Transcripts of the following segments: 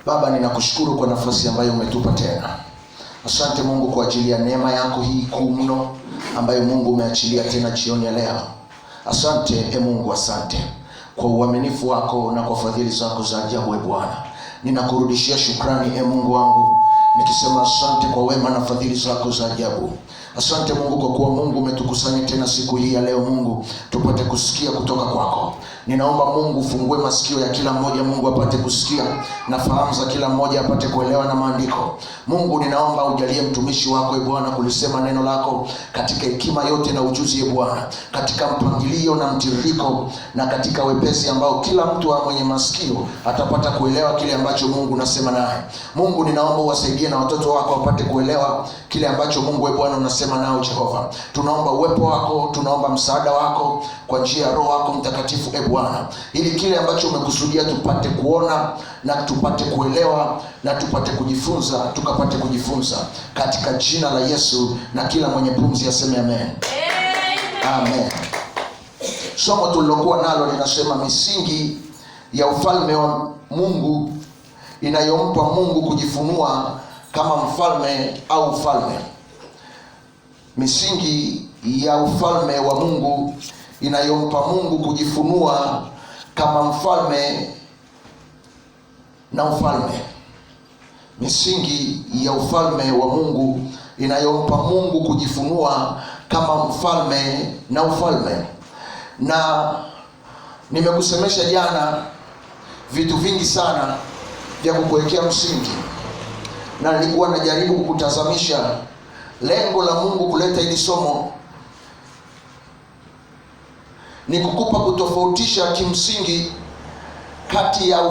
Baba, ninakushukuru kwa nafasi ambayo umetupa tena. Asante Mungu kwa ajili ya neema yako hii kuu mno ambayo Mungu umeachilia tena jioni ya leo. Asante Mungu, asante kwa uaminifu wako na kwa fadhili zako za ajabu Bwana. Ninakurudishia shukrani Mungu wangu, nikisema asante kwa wema na fadhili zako za ajabu. Asante Mungu kwa kuwa Mungu umetukusanya tena siku hii ya leo Mungu, tupate kusikia kutoka kwako. Ninaomba Mungu ufungue masikio ya kila mmoja Mungu apate kusikia, na fahamu za kila mmoja apate kuelewa na maandiko. Mungu ninaomba ujalie mtumishi wako Bwana kulisema neno lako katika hekima yote na ujuzi Bwana, katika mpangilio na mtiririko na katika wepesi ambao kila mtu mwenye masikio atapata kuelewa kile ambacho Mungu unasema naye. Mungu ninaomba uwasaidie na watoto wako wapate kuelewa kile ambacho Mungu Bwana unasema nao Jehova. Tunaomba uwepo wako, tunaomba msaada wako kwa njia ya Roho wako Mtakatifu Bwana, ili kile ambacho umekusudia tupate kuona na tupate kuelewa na tupate kujifunza, tukapate kujifunza katika jina la Yesu, na kila mwenye pumzi aseme amen. Amen. Somo tulilokuwa nalo linasema misingi ya ufalme wa Mungu inayompa Mungu kujifunua kama mfalme au ufalme. Misingi ya ufalme wa Mungu inayompa Mungu kujifunua kama mfalme na ufalme. Misingi ya ufalme wa Mungu inayompa Mungu kujifunua kama mfalme na ufalme. Na nimekusemesha jana vitu vingi sana vya kukuwekea msingi, na nilikuwa najaribu kukutazamisha lengo la Mungu kuleta hili somo ni kukupa kutofautisha kimsingi kati ya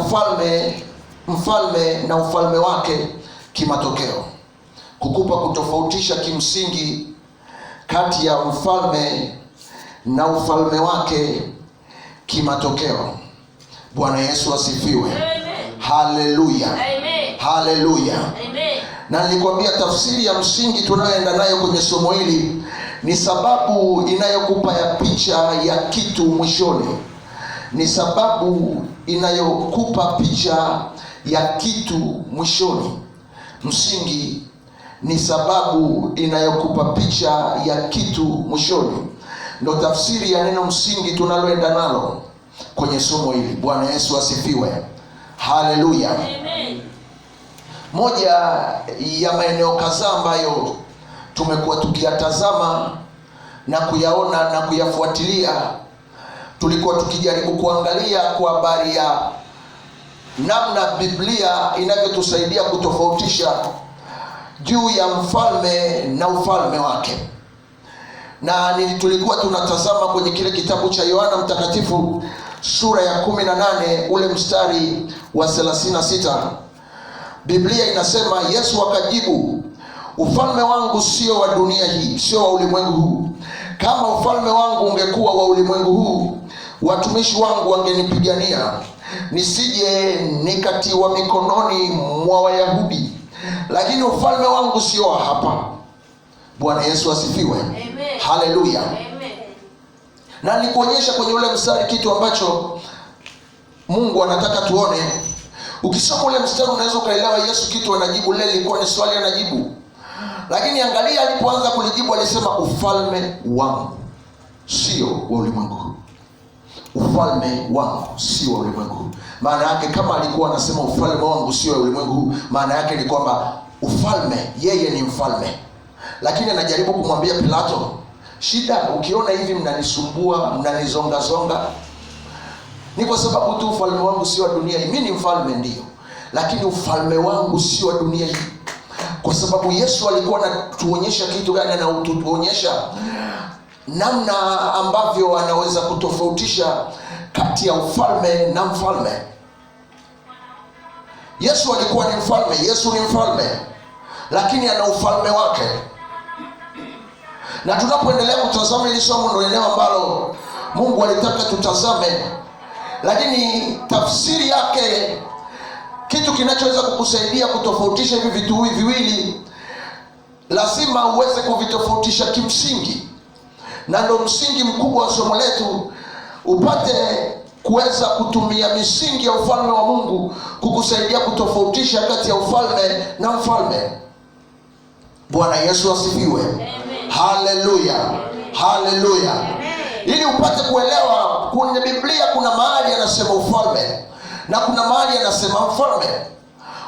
mfalme na ufalme wake kimatokeo. Kukupa kutofautisha kimsingi kati ya mfalme na ufalme wake kimatokeo. Bwana Yesu asifiwe. Haleluya. Haleluya. Na nilikwambia tafsiri ya msingi tunayoenda nayo kwenye somo hili ni sababu inayokupa ya picha ya kitu mwishoni. Ni sababu inayokupa picha ya kitu mwishoni. Msingi ni sababu inayokupa picha ya kitu mwishoni. Ndio tafsiri ya neno msingi tunaloenda nalo kwenye somo hili. Bwana Yesu asifiwe. Haleluya. Amen. Moja ya maeneo kadhaa ambayo tumekuwa tukiyatazama na kuyaona na kuyafuatilia, tulikuwa tukijaribu kuangalia kwa habari ya namna Biblia inavyotusaidia kutofautisha juu ya mfalme na ufalme wake. Na tulikuwa tunatazama kwenye kile kitabu cha Yohana Mtakatifu sura ya 18 ule mstari wa 36. Biblia inasema, Yesu akajibu, ufalme wangu sio wa dunia hii, sio wa ulimwengu huu. Kama ufalme wangu ungekuwa wa ulimwengu huu, watumishi wangu wangenipigania nisije nikatiwa mikononi mwa Wayahudi, lakini ufalme wangu sio wa hapa. Bwana Yesu asifiwe. Haleluya. Na nikuonyesha kwenye ule mstari kitu ambacho Mungu anataka tuone. Ukisoma ule mstari unaweza ukaelewa Yesu kitu anajibu. Lile lilikuwa ni swali anajibu, lakini angalia alipoanza kulijibu alisema, ufalme wangu sio wa ulimwengu huu. Ufalme wangu sio wa ulimwengu huu. Maana yake kama alikuwa anasema ufalme wangu sio wa ulimwengu huu, maana yake ni kwamba ufalme, yeye ni mfalme. Lakini anajaribu kumwambia Pilato, shida ukiona hivi mnanisumbua, mnanizonga, ni kwa sababu tu ufalme wangu sio wa dunia hii. Mimi ni mfalme ndio, lakini ufalme wangu sio wa dunia hii. Kwa sababu Yesu alikuwa anatuonyesha kitu gani? Anatuonyesha namna ambavyo anaweza kutofautisha kati ya ufalme na mfalme. Yesu alikuwa ni mfalme, Yesu ni mfalme, lakini ana ufalme wake. Na tunapoendelea kutazama hili somo ndio eneo ambalo Mungu alitaka tutazame, lakini tafsiri yake, kitu kinachoweza kukusaidia kutofautisha hivi vitu viwili, lazima uweze kuvitofautisha kimsingi. Na ndio msingi mkubwa wa somo letu, upate kuweza kutumia misingi ya ufalme wa Mungu kukusaidia kutofautisha kati ya ufalme na mfalme. Bwana Yesu asifiwe. Haleluya, haleluya. Ili upate kuelewa, kwenye Biblia kuna mahali anasema ufalme na kuna mahali anasema mfalme,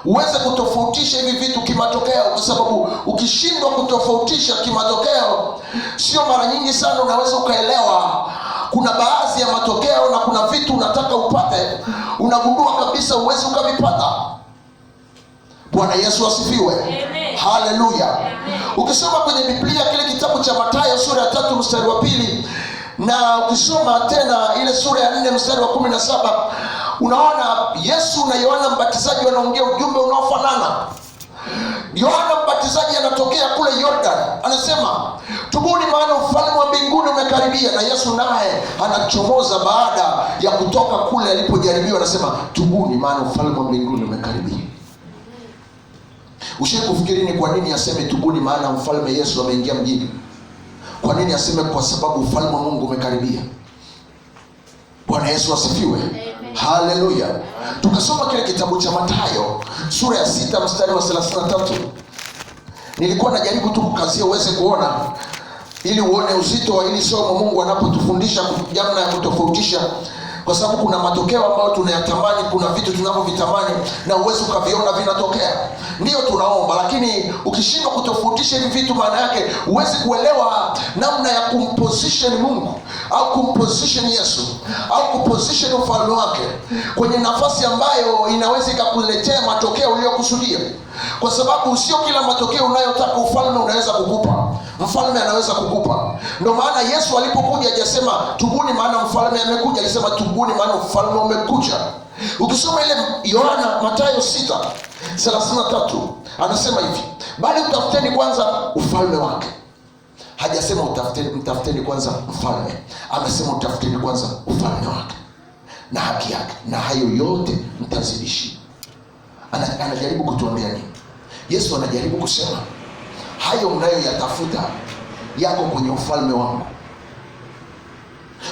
uweze kutofautisha hivi vitu kimatokeo, kwa sababu ukishindwa kutofautisha kimatokeo, sio mara nyingi sana unaweza ukaelewa. Kuna baadhi ya matokeo na kuna vitu unataka upate, unagundua kabisa uwezi ukavipata. Bwana Yesu asifiwe. Haleluya. Ukisoma kwenye Biblia kile kitabu cha Mathayo sura ya 3 mstari wa 2 na ukisoma tena ile sura ya 4 mstari wa 17, unaona Yesu na Yohana Mbatizaji wanaongea ujumbe unaofanana. Yohana Mbatizaji anatokea kule Jordan, anasema tubuni maana ufalme wa mbinguni umekaribia, na Yesu naye anachomoza baada ya kutoka kule alipojaribiwa, anasema tubuni maana ufalme wa mbinguni umekaribia. Ushawahi kufikiri ni kwa nini aseme tubuni maana mfalme Yesu ameingia mjini? Kwa nini aseme kwa sababu ufalme wa Mungu umekaribia? Bwana Yesu asifiwe. Haleluya. Tukasoma kile kitabu cha Mathayo sura ya 6 mstari wa 33. Nilikuwa najaribu tu kukazia uweze kuona, ili uone uzito wa hili somo Mungu anapotufundisha namna ya kutofautisha, kwa sababu kuna matokeo ambayo tunayatamani, kuna vitu tunavyovitamani na uwezo ukaviona vinatokea. Ndio tunaomba, lakini ukishindwa kutofautisha hivi vitu, maana yake uwezi kuelewa namna ya kumposition Mungu au kumposition Yesu au kuposition ufalme wake kwenye nafasi ambayo inaweza ikakuletea matokeo uliyokusudia. Kwa sababu sio kila matokeo unayotaka ufalme unaweza kukupa, mfalme anaweza kukupa. Ndio maana Yesu alipokuja hajasema tubuni maana mfalme amekuja, alisema tubuni maana ufalme umekuja. Ukisoma ile Yohana Mathayo 6:33 anasema hivi, bali utafuteni kwanza ufalme wake. Hajasema mtafuteni kwanza mfalme, amesema utafuteni kwanza ufalme wake na haki yake, na hayo yote mtazidishiwa. Anajaribu kutuambia nini? Yesu anajaribu kusema hayo mnayoyatafuta yako kwenye ufalme wangu.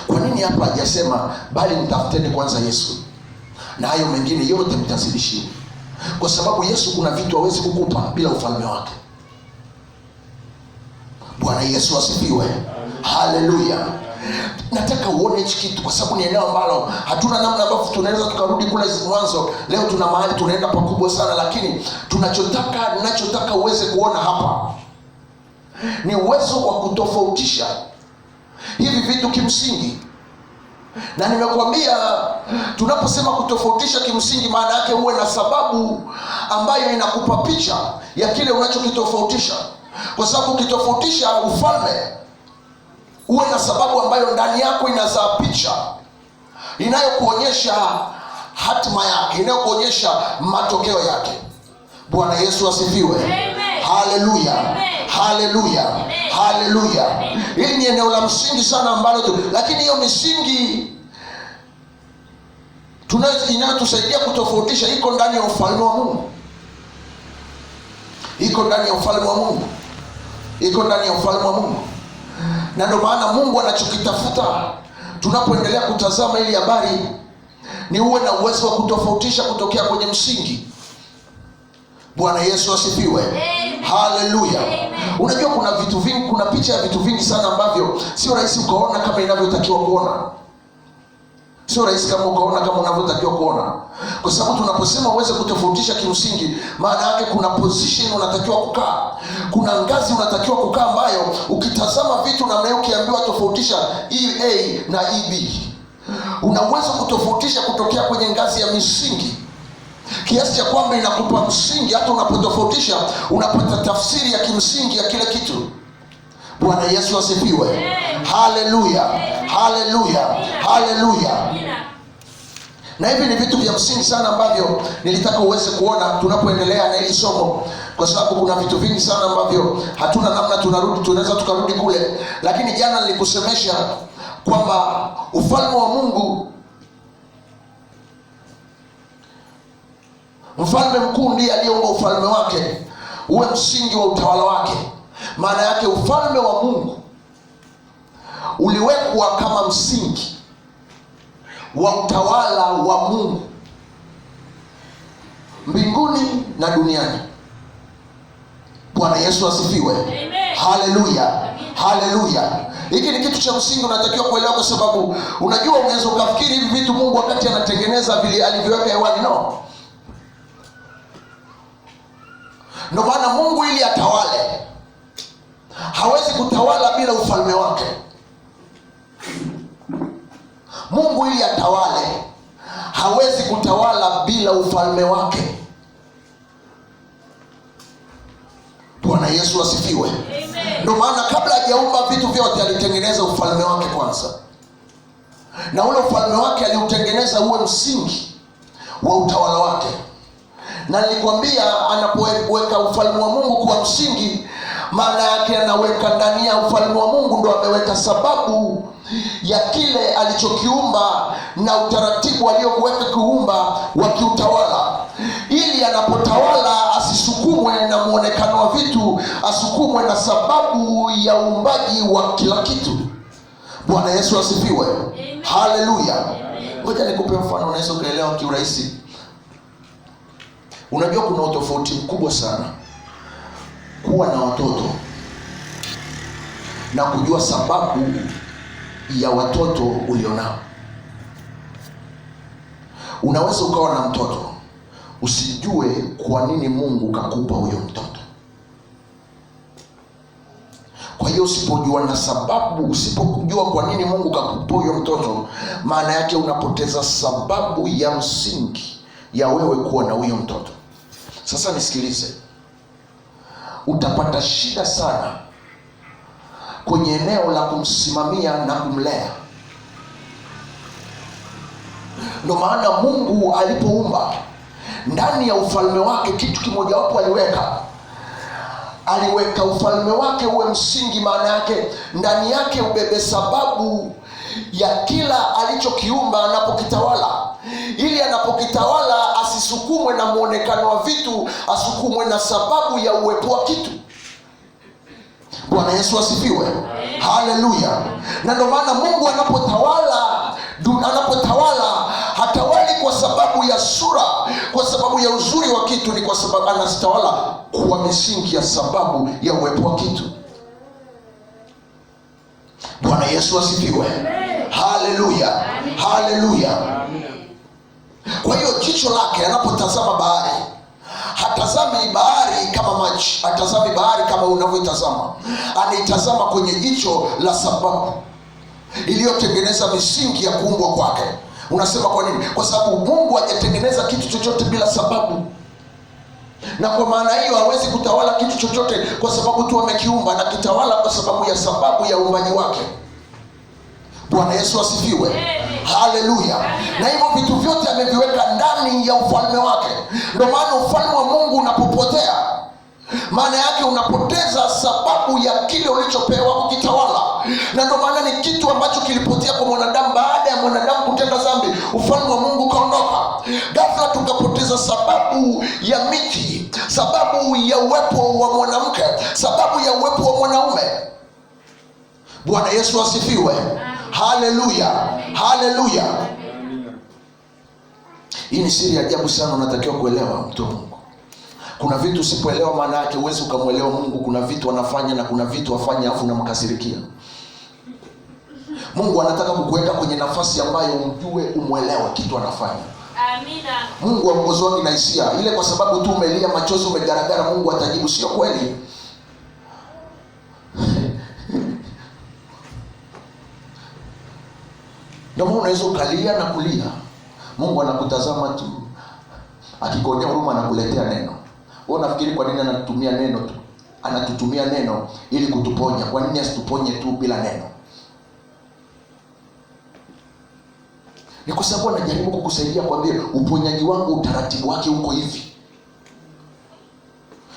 Kwa nini hapa hajasema bali mtafuteni kwanza Yesu na hayo mengine yote mtazidishiwa? Kwa sababu Yesu kuna vitu hawezi kukupa bila ufalme wake. Bwana Yesu asifiwe. Haleluya. Nataka uone hichi kitu, kwa sababu ni eneo ambalo hatuna namna ambavyo tunaweza tukarudi kule mwanzo. Leo tuna mahali tunaenda pakubwa sana, lakini ninachotaka uweze kuona hapa ni uwezo wa kutofautisha hivi vitu kimsingi. Na nimekwambia tunaposema kutofautisha kimsingi, maana yake uwe na sababu ambayo inakupa picha ya kile unachokitofautisha. Kwa sababu ukitofautisha ufalme, uwe na sababu ambayo ndani yako inazaa picha inayokuonyesha hatima yake, inayokuonyesha matokeo yake. Bwana Yesu asifiwe. Haleluya, haleluya, haleluya. Hili ni eneo la msingi sana ambalo lakini hiyo misingi inayotusaidia kutofautisha iko ndani ya ufalme wa Mungu. Iko ndani ya ufalme wa Mungu. Iko ndani ya ufalme wa Mungu. Na ndio maana Mungu anachokitafuta tunapoendelea kutazama hili habari ni uwe na uwezo wa kutofautisha kutokea kwenye msingi. Bwana Yesu asifiwe. Haleluya. Unajua kuna vitu vingi, kuna picha ya vitu vingi sana ambavyo sio rahisi ukaona kama inavyotakiwa kuona. Sio rahisi kama ukaona kama unavyotakiwa kuona. Kwa sababu tunaposema uweze kutofautisha kimsingi, maana yake kuna position unatakiwa kukaa. Kuna ngazi unatakiwa kukaa ambayo ukitazama vitu na mnayo ukiambiwa tofautisha EA na EB, unaweza kutofautisha kutokea kwenye ngazi ya misingi, kiasi cha kwamba inakupa msingi. Hata unapotofautisha unapata tafsiri ya kimsingi ya kile kitu. Bwana Yesu asifiwe. Haleluya, haleluya, haleluya. Na hivi ni vitu vya msingi sana ambavyo nilitaka uweze kuona tunapoendelea na hili somo, kwa sababu kuna vitu vingi sana ambavyo hatuna namna tunaweza tukarudi kule. Lakini jana nilikusemesha kwamba ufalme wa Mungu, mfalme mkuu ndiye aliyeomba ufalme wake uwe msingi wa utawala wake. Maana yake ufalme wa Mungu uliwekwa kama msingi wa utawala wa Mungu mbinguni na duniani. Bwana Yesu asifiwe. Haleluya, haleluya. Hiki ni kitu cha msingi unatakiwa kuelewa, kwa sababu unajua unaweza ukafikiri hivi vitu Mungu wakati anatengeneza vile alivyoweka hewani. No. Ndio maana Mungu ili atawale hawezi kutawala bila ufalme wake. Mungu ili atawale hawezi kutawala bila ufalme wake. Bwana Yesu asifiwe. Ndio maana kabla hajaumba vitu vyote alitengeneza ufalme wake kwanza, na ule ufalme wake aliutengeneza uwe msingi wa utawala wake. Na nilikwambia anapoweka ufalme wa Mungu kuwa msingi, maana yake anaweka ndani ya ufalme wa Mungu, ndo ameweka sababu ya kile alichokiumba na utaratibu aliokuweka kuumba wa kiutawala, ili anapotawala asisukumwe na muonekano wa vitu, asukumwe na sababu ya uumbaji wa kila kitu. Bwana Yesu asifiwe. Haleluya. Ngoja nikupe mfano unaweza kuelewa kiurahisi. Unajua kuna utofauti mkubwa sana kuwa na watoto na kujua sababu ya watoto ulionao. Unaweza ukawa na mtoto usijue kwa nini Mungu kakupa huyo mtoto. Kwa hiyo usipojua na sababu, usipojua kwa nini Mungu kakupa huyo mtoto, maana yake unapoteza sababu ya msingi ya wewe kuwa na huyo mtoto. Sasa nisikilize, utapata shida sana kwenye eneo la kumsimamia na kumlea. Ndio maana Mungu alipoumba ndani ya ufalme wake kitu kimoja wapo aliweka ufalme wake uwe msingi. Maana yake ndani yake ubebe sababu ya kila alichokiumba anapokitawala, ili anapokitawala asisukumwe na muonekano wa vitu, asukumwe na sababu ya uwepo wa kitu. Bwana Yesu asifiwe. Haleluya. Na ndio maana Mungu anapotawala hatawali kwa sababu ya sura, kwa sababu ya uzuri wa kitu, ni kwa sababu anastawala kwa misingi ya sababu ya uwepo wa kitu. Bwana Yesu asifiwe. Haleluya, haleluya. Kwa hiyo jicho lake anapotazama bahari, hatazami bahari kama maji, hatazami bahari kama unavyoitazama, anaitazama kwenye jicho la sababu iliyotengeneza misingi ya kuumbwa kwake. Unasema kwa nini? Kwa sababu Mungu hajatengeneza kitu chochote bila sababu, na kwa maana hiyo hawezi kutawala kitu chochote kwa sababu tu amekiumba, na kitawala kwa sababu ya sababu ya uumbaji wake. Bwana Yesu asifiwe. Haleluya. Na hivyo vitu vyote ameviweka ndani ya ufalme wake. Ndio maana ufalme wa Mungu unapopotea, maana yake unapoteza sababu ya kile ulichopewa kukitawala. Na ndio maana ni kitu ambacho kilipotea kwa mwanadamu baada ya mwanadamu kutenda dhambi. Ufalme wa Mungu kaondoka. Ghafla tukapoteza sababu ya miti, sababu ya uwepo wa mwanamke, sababu ya uwepo wa mwanaume. Bwana Yesu asifiwe. Haleluya, haleluya. Hii ni siri ya ajabu sana, unatakiwa kuelewa mtu wa Mungu. Kuna vitu usipoelewa maana yake huwezi ukamwelewa Mungu. Kuna vitu anafanya na kuna vitu afanye afu unamkasirikia. Mungu anataka kukuweka kwenye nafasi ambayo umjue, umwelewe kitu anafanya. Amina. Mungu aongozwani na hisia ile kwa sababu tu umelia machozi umegaragara Mungu atajibu. Sio kweli. Ndio maana unaweza ukalia na kulia, Mungu anakutazama tu, akikuonea huruma anakuletea neno. Wewe unafikiri kwa nini anatutumia neno tu? Anatutumia neno ili kutuponya. Kwa nini asituponye tu bila neno? Ni kwa sababu anajaribu kukusaidia, kwambia uponyaji wangu utaratibu wake uko hivi.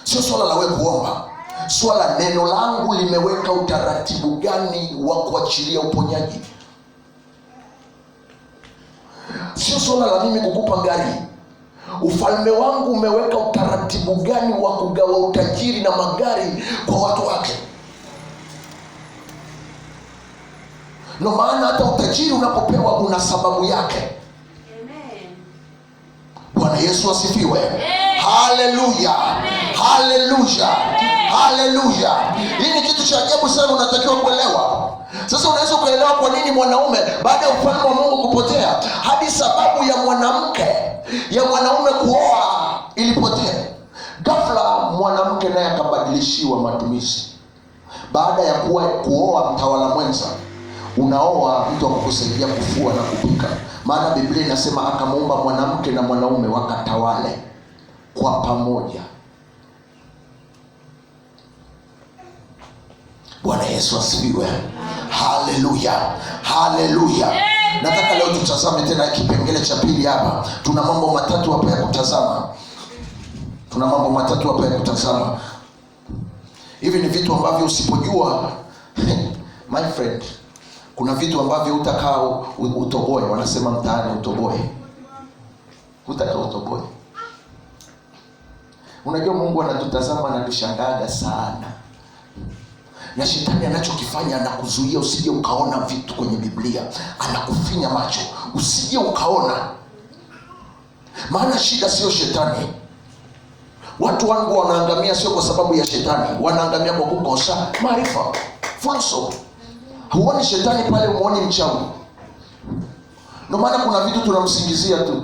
Sio swala la wewe kuomba, swala neno langu limeweka utaratibu gani wa kuachilia uponyaji. Sio swala la mimi kukupa gari. Ufalme wangu umeweka utaratibu gani wa kugawa utajiri na magari kwa watu wake. Ndio maana hata utajiri unapopewa una sababu yake. Bwana Yesu asifiwe. Haleluya, haleluya, haleluya. Hii ni kitu cha ajabu sana, unatakiwa kuelewa. Sasa unaweza kuelewa kwa nini mwanaume baada ya ufalme wa Mungu kupotea, hadi sababu ya mwanaume kuoa ilipotea. Ghafla mwanamke naye akabadilishiwa matumizi. Baada ya kuoa mtawala mwenza, unaoa mtu akukusaidia kufua na kupika. Maana Biblia inasema akamuumba mwanamke na mwanaume wakatawale kwa pamoja. Bwana Yesu asifiwe. Haleluya, haleluya. Nataka leo tutazame tena kipengele cha pili hapa. Tuna mambo matatu hapa ya kutazama. Hivi ni vitu ambavyo usipojua my friend, kuna vitu ambavyo utakaa utoboe. Wanasema mtaani utoboe. Utakaa utoboe. Unajua Mungu anatutazama, anatushangaga sana. Na shetani anachokifanya, anakuzuia usije ukaona vitu kwenye Biblia. Anakufinya macho usije ukaona. Maana shida sio shetani. Watu wangu wanaangamia sio kwa sababu ya shetani, wanaangamia kwa kukosa maarifa. Fulso. Huoni shetani pale, umuoni mchawi. Ndio maana kuna vitu tunamsingizia tu.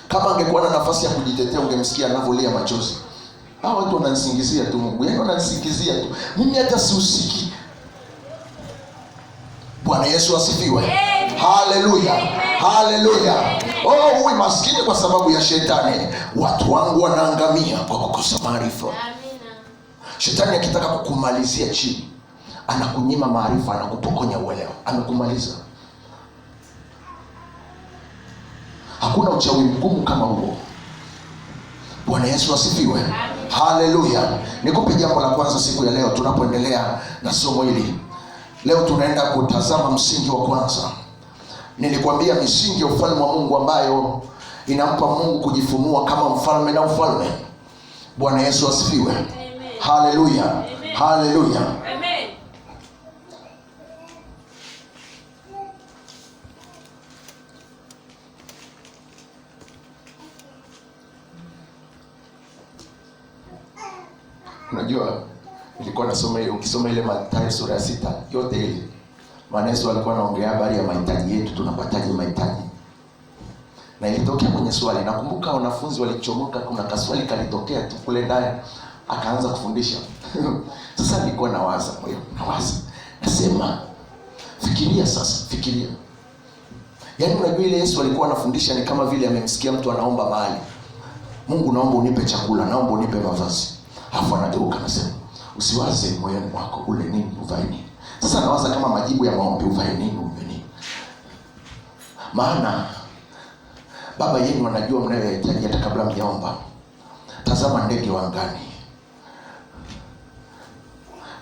Kama angekuwa na nafasi ya kujitetea, ungemsikia anavolia machozi. Hao watu wananisingizia tu Mungu. Yaani wananisingizia tu. Mimi hata sihusiki. Bwana Yesu asifiwe. Haleluya. Haleluya. Oh, huyu maskini kwa sababu ya shetani. Watu wangu wanaangamia kwa kukosa maarifa. Shetani akitaka kukumalizia chini, anakunyima maarifa, anakupokonya uelewa. Amekumaliza. Hakuna uchawi mgumu kama huo. Bwana Yesu asifiwe. Haleluya. Nikupe jambo la kwanza siku ya leo tunapoendelea na somo hili. Leo tunaenda kutazama msingi wa kwanza. Nilikwambia misingi ya ufalme wa Mungu ambayo inampa Mungu kujifunua kama mfalme na ufalme. Bwana Yesu asifiwe. Haleluya. Haleluya. Amen. Unajua nilikuwa nasoma ile, ukisoma ile Mathayo sura ya 6 yote ile, maana Yesu alikuwa anaongea habari ya mahitaji yetu, tunapataje mahitaji. Na ilitokea kwenye swali, nakumbuka wanafunzi walichomoka, kuna kaswali kalitokea tu kule ndani, akaanza kufundisha. Sasa nilikuwa nawaza, nasema fikiria sasa, fikiria. Yaani unajua ile Yesu alikuwa anafundisha ni kama vile amemsikia mtu anaomba mahali, Mungu naomba unipe chakula, naomba unipe mavazi. Alafu anageuka anasema, usiwaze moyoni mwako ule nini uvae nini. Sasa nawaza kama majibu ya maombi, uvae nini uve nini. Maana Baba yenu anajua mnayohitaji hata kabla mjaomba. Tazama ndege wa angani.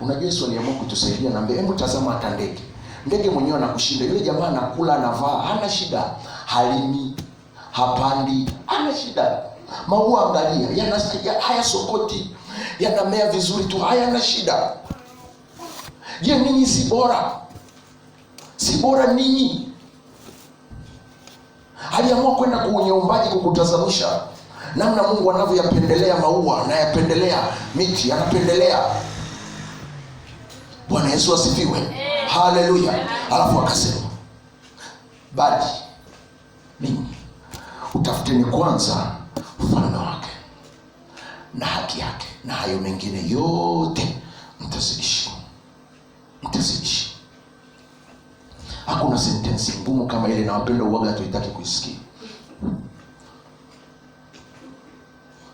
Unajua Yesu aliamua kutusaidia na hebu tazama hata ndege. Ndege mwenyewe anakushinda. Yule jamaa anakula, anavaa, hana shida. Halimi, hapandi, hana shida. Maua angalia, haya sokoti, yanamea vizuri tu, hayana shida. Je, ninyi si bora? Si bora ninyi? Aliamua kwenda kwenye uumbaji kukutazamisha namna Mungu anavyoyapendelea maua, na yapendelea miti, anapendelea. Bwana Yesu asifiwe. Haleluya. Alafu akasema, bali ninyi utafuteni kwanza ufalme wake na haki yake, na hayo mengine yote mtazidishiwa. Hakuna sentensi ngumu kama ile, na wapenda uwaga hatuitaki kuisikia.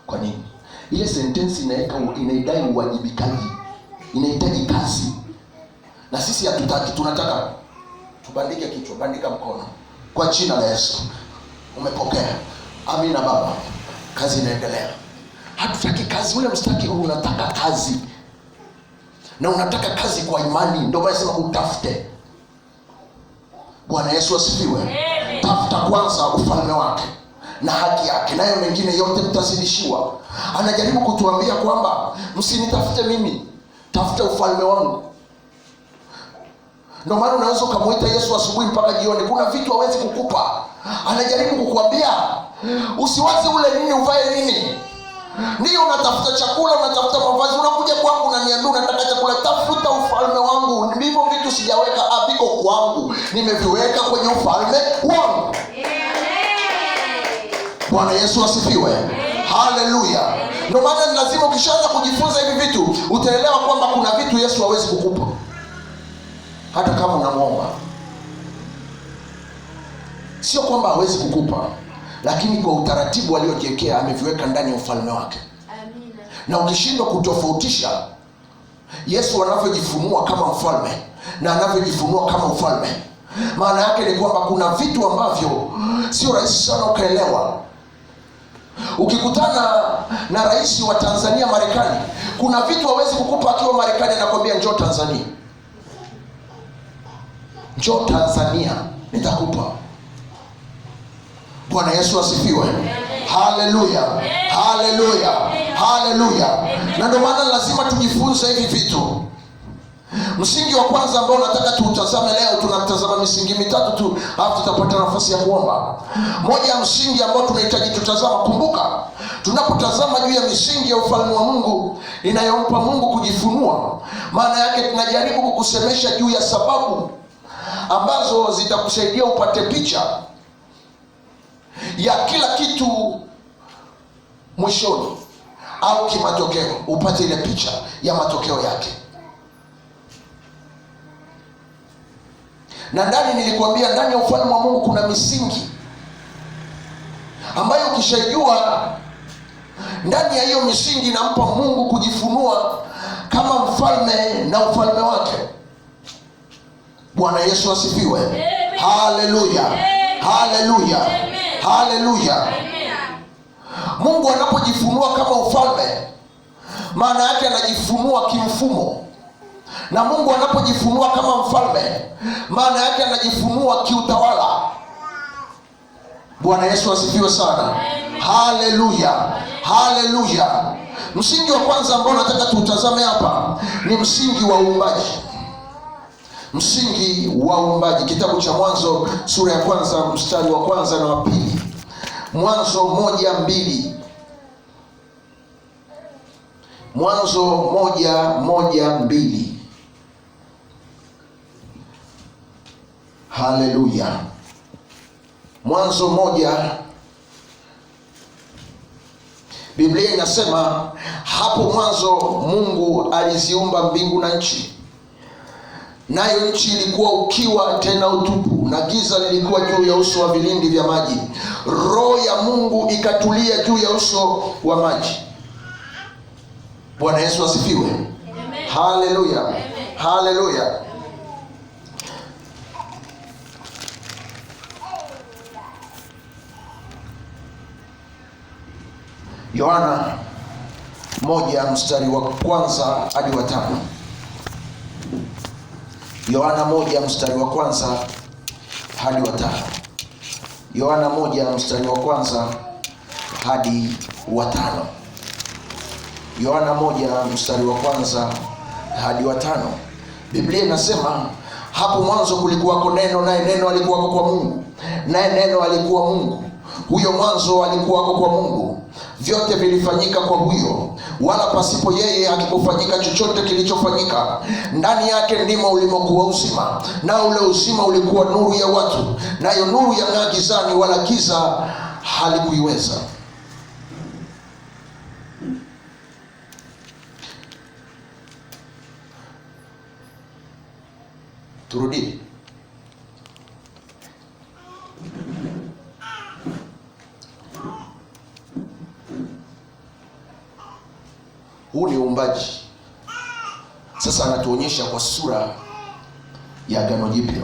Kwa nini? Ile sentensi inaidai uwajibikaji, inahitaji kazi. Na sisi hatutaki, tunataka tubandike kichwa, bandika mkono. Kwa jina la Yesu. Umepokea. Amina Baba. Kazi inaendelea. Hatutaki kazi, ule mstaki unataka kazi. Na unataka kazi kwa imani, ndio maana nasema utafute. Bwana Yesu asifiwe. Tafuta kwanza ufalme wake na haki yake, nayo mengine yote mtazidishiwa. Anajaribu kutuambia kwamba msinitafute mimi, tafuta ufalme wangu. Ndio maana unaweza ukamuita Yesu asubuhi mpaka jioni, kuna vitu hawezi kukupa. Anajaribu kukuambia usiwaze ule nini, uvae nini. Ndio unatafuta chakula, unatafuta mavazi, unakuja kwangu unaniambia unataka chakula. Tafuta ufalme wangu. Ndivyo vitu sijaweka viko kwangu, nimeviweka kwenye ufalme wangu. Bwana Yesu asifiwe. Haleluya. Ndio maana lazima ukishaanza kujifunza hivi vitu utaelewa kwamba kuna vitu Yesu hawezi kukupa hata kama unamwomba. Sio kwamba hawezi kukupa, lakini kwa utaratibu aliojiwekea ameviweka ndani ya ufalme wake. Amina. Na ukishindwa kutofautisha Yesu anavyojifunua kama mfalme na anavyojifunua kama ufalme, maana yake ni kwamba kuna vitu ambavyo sio rahisi sana ukaelewa. Ukikutana na rais wa Tanzania Marekani, kuna vitu hawezi kukupa akiwa Marekani, anakuambia njoo Tanzania. Njoo Tanzania nitakupa. Bwana Yesu asifiwe. Haleluya. Haleluya. Haleluya. Na ndio maana lazima tujifunze hivi vitu. Msingi wa kwanza ambao nataka tuutazame leo, tunatazama misingi mitatu tu, alafu tutapata nafasi ya kuomba. Moja ya msingi ambao tunahitaji tutazama, kumbuka, tunapotazama juu ya misingi ya ufalme wa Mungu inayompa Mungu kujifunua, maana yake tunajaribu kukusemesha juu ya sababu ambazo zitakusaidia upate picha ya kila kitu mwishoni au kimatokeo, upate ile picha ya matokeo yake. Na ndani nilikuambia, ndani ya ufalme wa Mungu kuna misingi ambayo ukishaijua, ndani ya hiyo misingi inampa Mungu kujifunua kama mfalme na ufalme wake. Bwana Yesu asifiwe. Haleluya. Haleluya. Haleluya. Mungu anapojifunua kama ufalme, maana yake anajifunua kimfumo. Na Mungu anapojifunua kama mfalme, maana yake anajifunua kiutawala. Bwana Yesu asifiwe sana. Haleluya. Haleluya. Msingi wa kwanza ambao nataka tutazame hapa ni msingi wa uumbaji. Msingi wa uumbaji. Kitabu cha Mwanzo sura ya kwanza mstari wa kwanza na wa pili. Mwanzo 1:2. Mwanzo 1:1-2. Haleluya. Mwanzo 1, Biblia inasema hapo mwanzo Mungu aliziumba mbingu na nchi, nayo nchi ilikuwa ukiwa tena utupu, na giza lilikuwa juu ya uso wa vilindi vya maji. Roho ya Mungu ikatulia juu ya uso wa maji. Bwana Yesu asifiwe. Haleluya. Haleluya. Yohana 1 mstari wa kwanza hadi wa 5. Yohana 1 mstari wa kwanza hadi wa 5. Yohana 1 mstari wa kwanza hadi wa 5. Yohana 1 mstari wa kwanza hadi wa 5. Biblia inasema hapo mwanzo kulikuwako neno, naye neno alikuwako kwa Mungu, naye neno alikuwa Mungu. Huyo mwanzo alikuwako kwa Mungu. Vyote vilifanyika kwa huyo, wala pasipo yeye hakikufanyika chochote kilichofanyika. Ndani yake ndimo ulimokuwa uzima, na ule uzima ulikuwa nuru ya watu, nayo nuru yang'aa gizani, wala giza halikuiweza. Turudi. Huu ni uumbaji. Sasa anatuonyesha kwa sura ya Agano Jipya.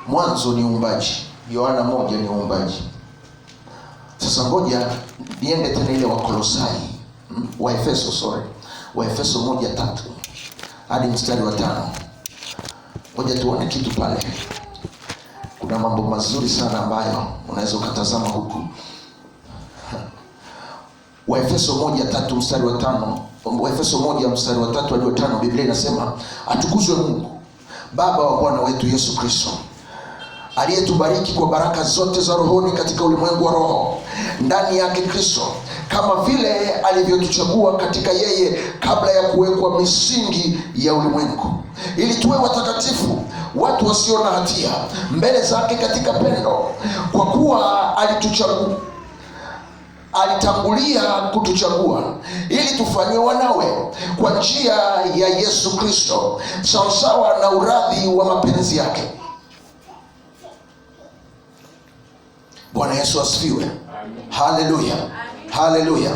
Mwanzo ni uumbaji. Yohana 1 ni uumbaji. Sasa ngoja niende tena ile Wakolosai, Waefeso 1:3 hadi mstari wa 5. Ngoja tuone kitu pale. Kuna mambo mazuri sana ambayo unaweza ukatazama huku. Waefeso 1:3 mstari wa 5 Efeso 1:3-5, Biblia inasema atukuzwe Mungu Baba wa Bwana wetu Yesu Kristo, aliyetubariki kwa baraka zote za rohoni katika ulimwengu wa roho ndani yake Kristo, kama vile alivyotuchagua katika yeye kabla ya kuwekwa misingi ya ulimwengu, ili tuwe watakatifu, watu wasio na hatia mbele zake katika pendo, kwa kuwa alitangulia kutuchagua ili tufanywe wanawe kwa njia ya Yesu Kristo, sawasawa na uradhi wa mapenzi yake. Bwana Yesu asifiwe. Haleluya, haleluya.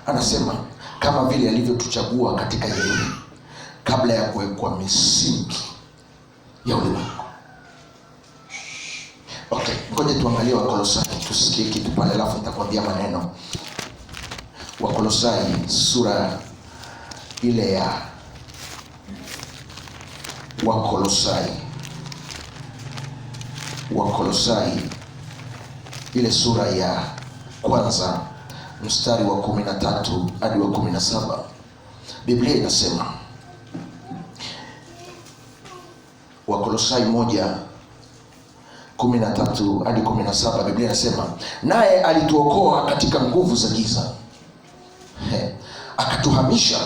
Anasema kama vile alivyotuchagua katika yeye kabla ya kuwekwa misingi ya ulimwengu. Okay, ngoja tuangalie Wakolosai, tusikie kitu pale, alafu nitakwambia maneno. Wakolosai sura ile ya Wakolosai ile sura ya kwanza mstari wa 13 hadi wa 17. Biblia inasema, Wakolosai 1:13 hadi 17, Biblia inasema, naye alituokoa katika nguvu za giza, akatuhamisha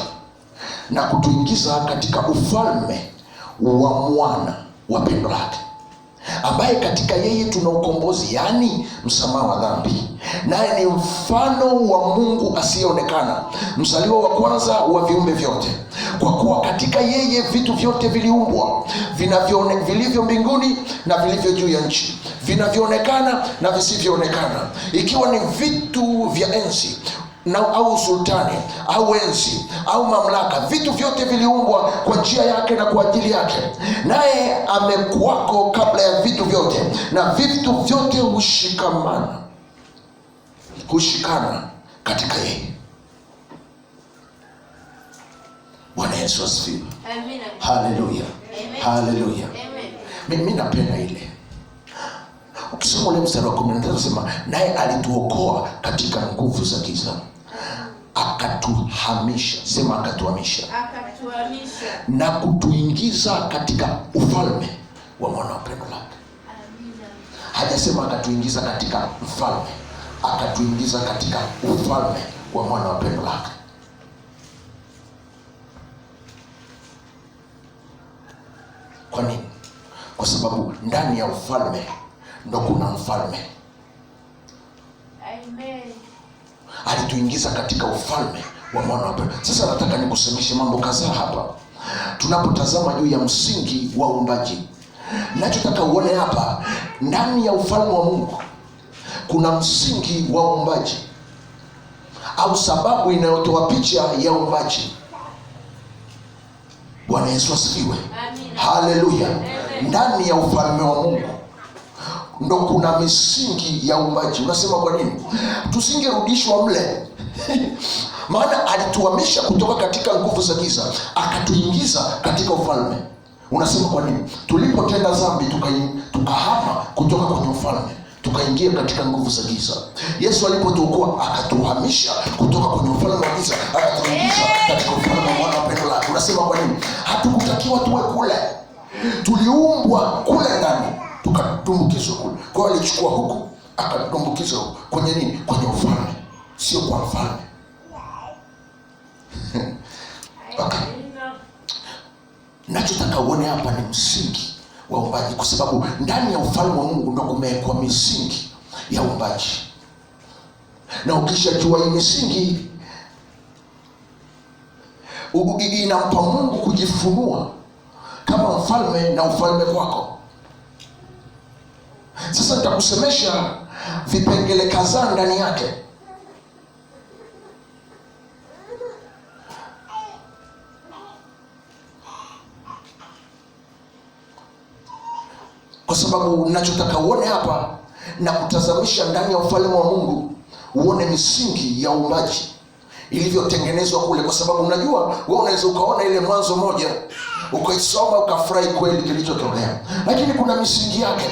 na kutuingiza katika ufalme wa mwana wa pendo lake, ambaye katika yeye tuna ukombozi, yani msamaha wa dhambi, naye ni mfano wa Mungu asiyeonekana, mzaliwa wa kwanza wa viumbe vyote. Kwa kuwa katika yeye vitu vyote viliumbwa, vilivyo mbinguni na vilivyo juu ya nchi, vinavyoonekana na visivyoonekana, ikiwa ni vitu vya enzi au sultani au enzi au mamlaka. Vitu vyote viliumbwa kwa njia yake na kwa ajili yake, naye amekuwako kabla ya vitu vyote, na vitu vyote hushikana katika yeye. Bwana Yesu asifiwe. Amina. Haleluya. Haleluya. Mimi napenda ile. Ukisoma ule mstari wa 13 unasema, naye alituokoa katika nguvu za giza, akatuhamisha, sema akatuhamisha, na kutuingiza katika ufalme wa mwana wa pendo lake. Hajasema akatuingiza katika mfalme, akatuingiza katika ufalme wa mwana wa pendo lake. Kwa nini? Kwa sababu ndani ya ufalme ndo kuna mfalme. Amen. Alituingiza katika ufalme wa mwana wa pendo. Sasa nataka nikusemeshe mambo kadhaa hapa. Tunapotazama juu ya msingi wa uumbaji, nachotaka uone hapa, ndani ya ufalme wa Mungu kuna msingi wa uumbaji, au sababu inayotoa picha ya uumbaji. Bwana Yesu asifiwe. Haleluya. Ndani ya ufalme wa Mungu ndo kuna misingi ya uumbaji. Unasema kwa nini? Tusingerudishwa mle maana alituhamisha kutoka katika nguvu za giza akatuingiza katika ufalme. Unasema kwa nini? Tulipotenda dhambi tukahama kutoka kwenye ufalme tukaingia katika nguvu za giza. Yesu alipotuokoa akatuhamisha kutoka kwenye ufalme wa giza akatuingiza katika ufalme wa mwana wa pendo lake. Unasema kwa nini? Hatukutakiwa tuwe kule, tuliumbwa kule ndani tukatumbukizwa kule. Kwa hiyo alichukua huku akatumbukizwa kwenye nini? Kwenye ufalme, sio kwa mfalme. Okay. Nachotaka uone hapa ni msingi wa uumbaji, kwa sababu ndani ya ufalme wa Mungu ndo kumewekwa misingi ya uumbaji. Na ukishajua hii misingi, inampa Mungu kujifunua kama mfalme na ufalme kwako. Sasa nitakusemesha vipengele kadhaa ndani yake. Kwa sababu ninachotaka uone hapa na kutazamisha ndani ya ufalme wa Mungu, uone misingi ya uumbaji ilivyotengenezwa kule. Kwa sababu unajua wewe unaweza ukaona ile Mwanzo 1 ukaisoma ukafurahi kweli kilichotokea, lakini kuna misingi yake.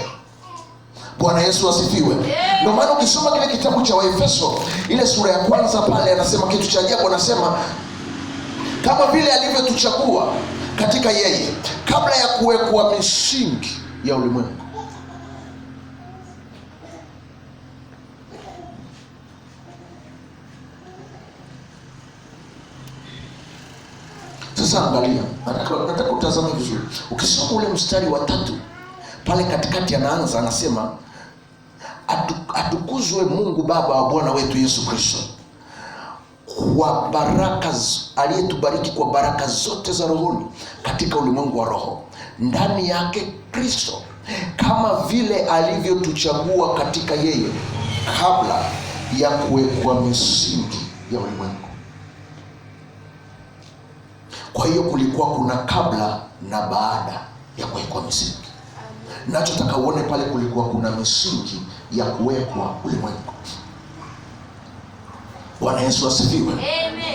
Bwana Yesu asifiwe. Ndio maana ukisoma kile kitabu cha Waefeso ile sura ya kwanza pale, anasema kitu cha ajabu. Anasema kama vile alivyotuchagua katika yeye kabla ya kuwekwa misingi ya ulimwengu. Sasa angalia, nataka utazame vizuri. Ukisoma ule mstari wa 3 pale katikati, anaanza anasema atukuzwe Mungu Baba wa Bwana wetu Yesu Kristo, kwa baraka aliyetubariki kwa baraka zote za rohoni katika ulimwengu wa roho, ndani yake Kristo, kama vile alivyotuchagua katika yeye kabla ya kuwekwa misingi ya ulimwengu. Kwa hiyo kulikuwa kuna kabla na baada ya kuwekwa misingi. Nachotaka uone pale, kulikuwa kuna misingi ya kuwekwa ulimwengu. Bwana Yesu asifiwe.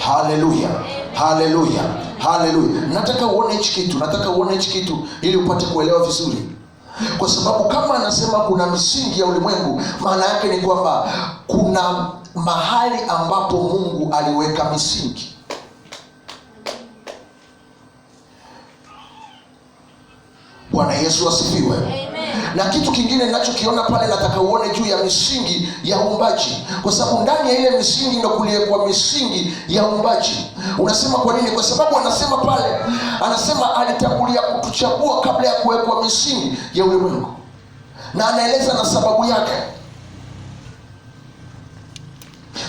Haleluya, haleluya, haleluya. Nataka uone hichi kitu ili upate kuelewa vizuri, kwa sababu kama anasema kuna misingi ya ulimwengu, maana yake ni kwamba kuna mahali ambapo Mungu aliweka misingi. Bwana Yesu asifiwe. Na kitu kingine ninachokiona pale, nataka uone juu ya misingi ya uumbaji, kwa sababu ndani ya ile misingi ndio kuliwekwa misingi ya uumbaji. Unasema kwa nini? Kwa sababu anasema pale, anasema alitangulia kutuchagua kabla ya kuwekwa misingi ya ulimwengu, na anaeleza na sababu yake.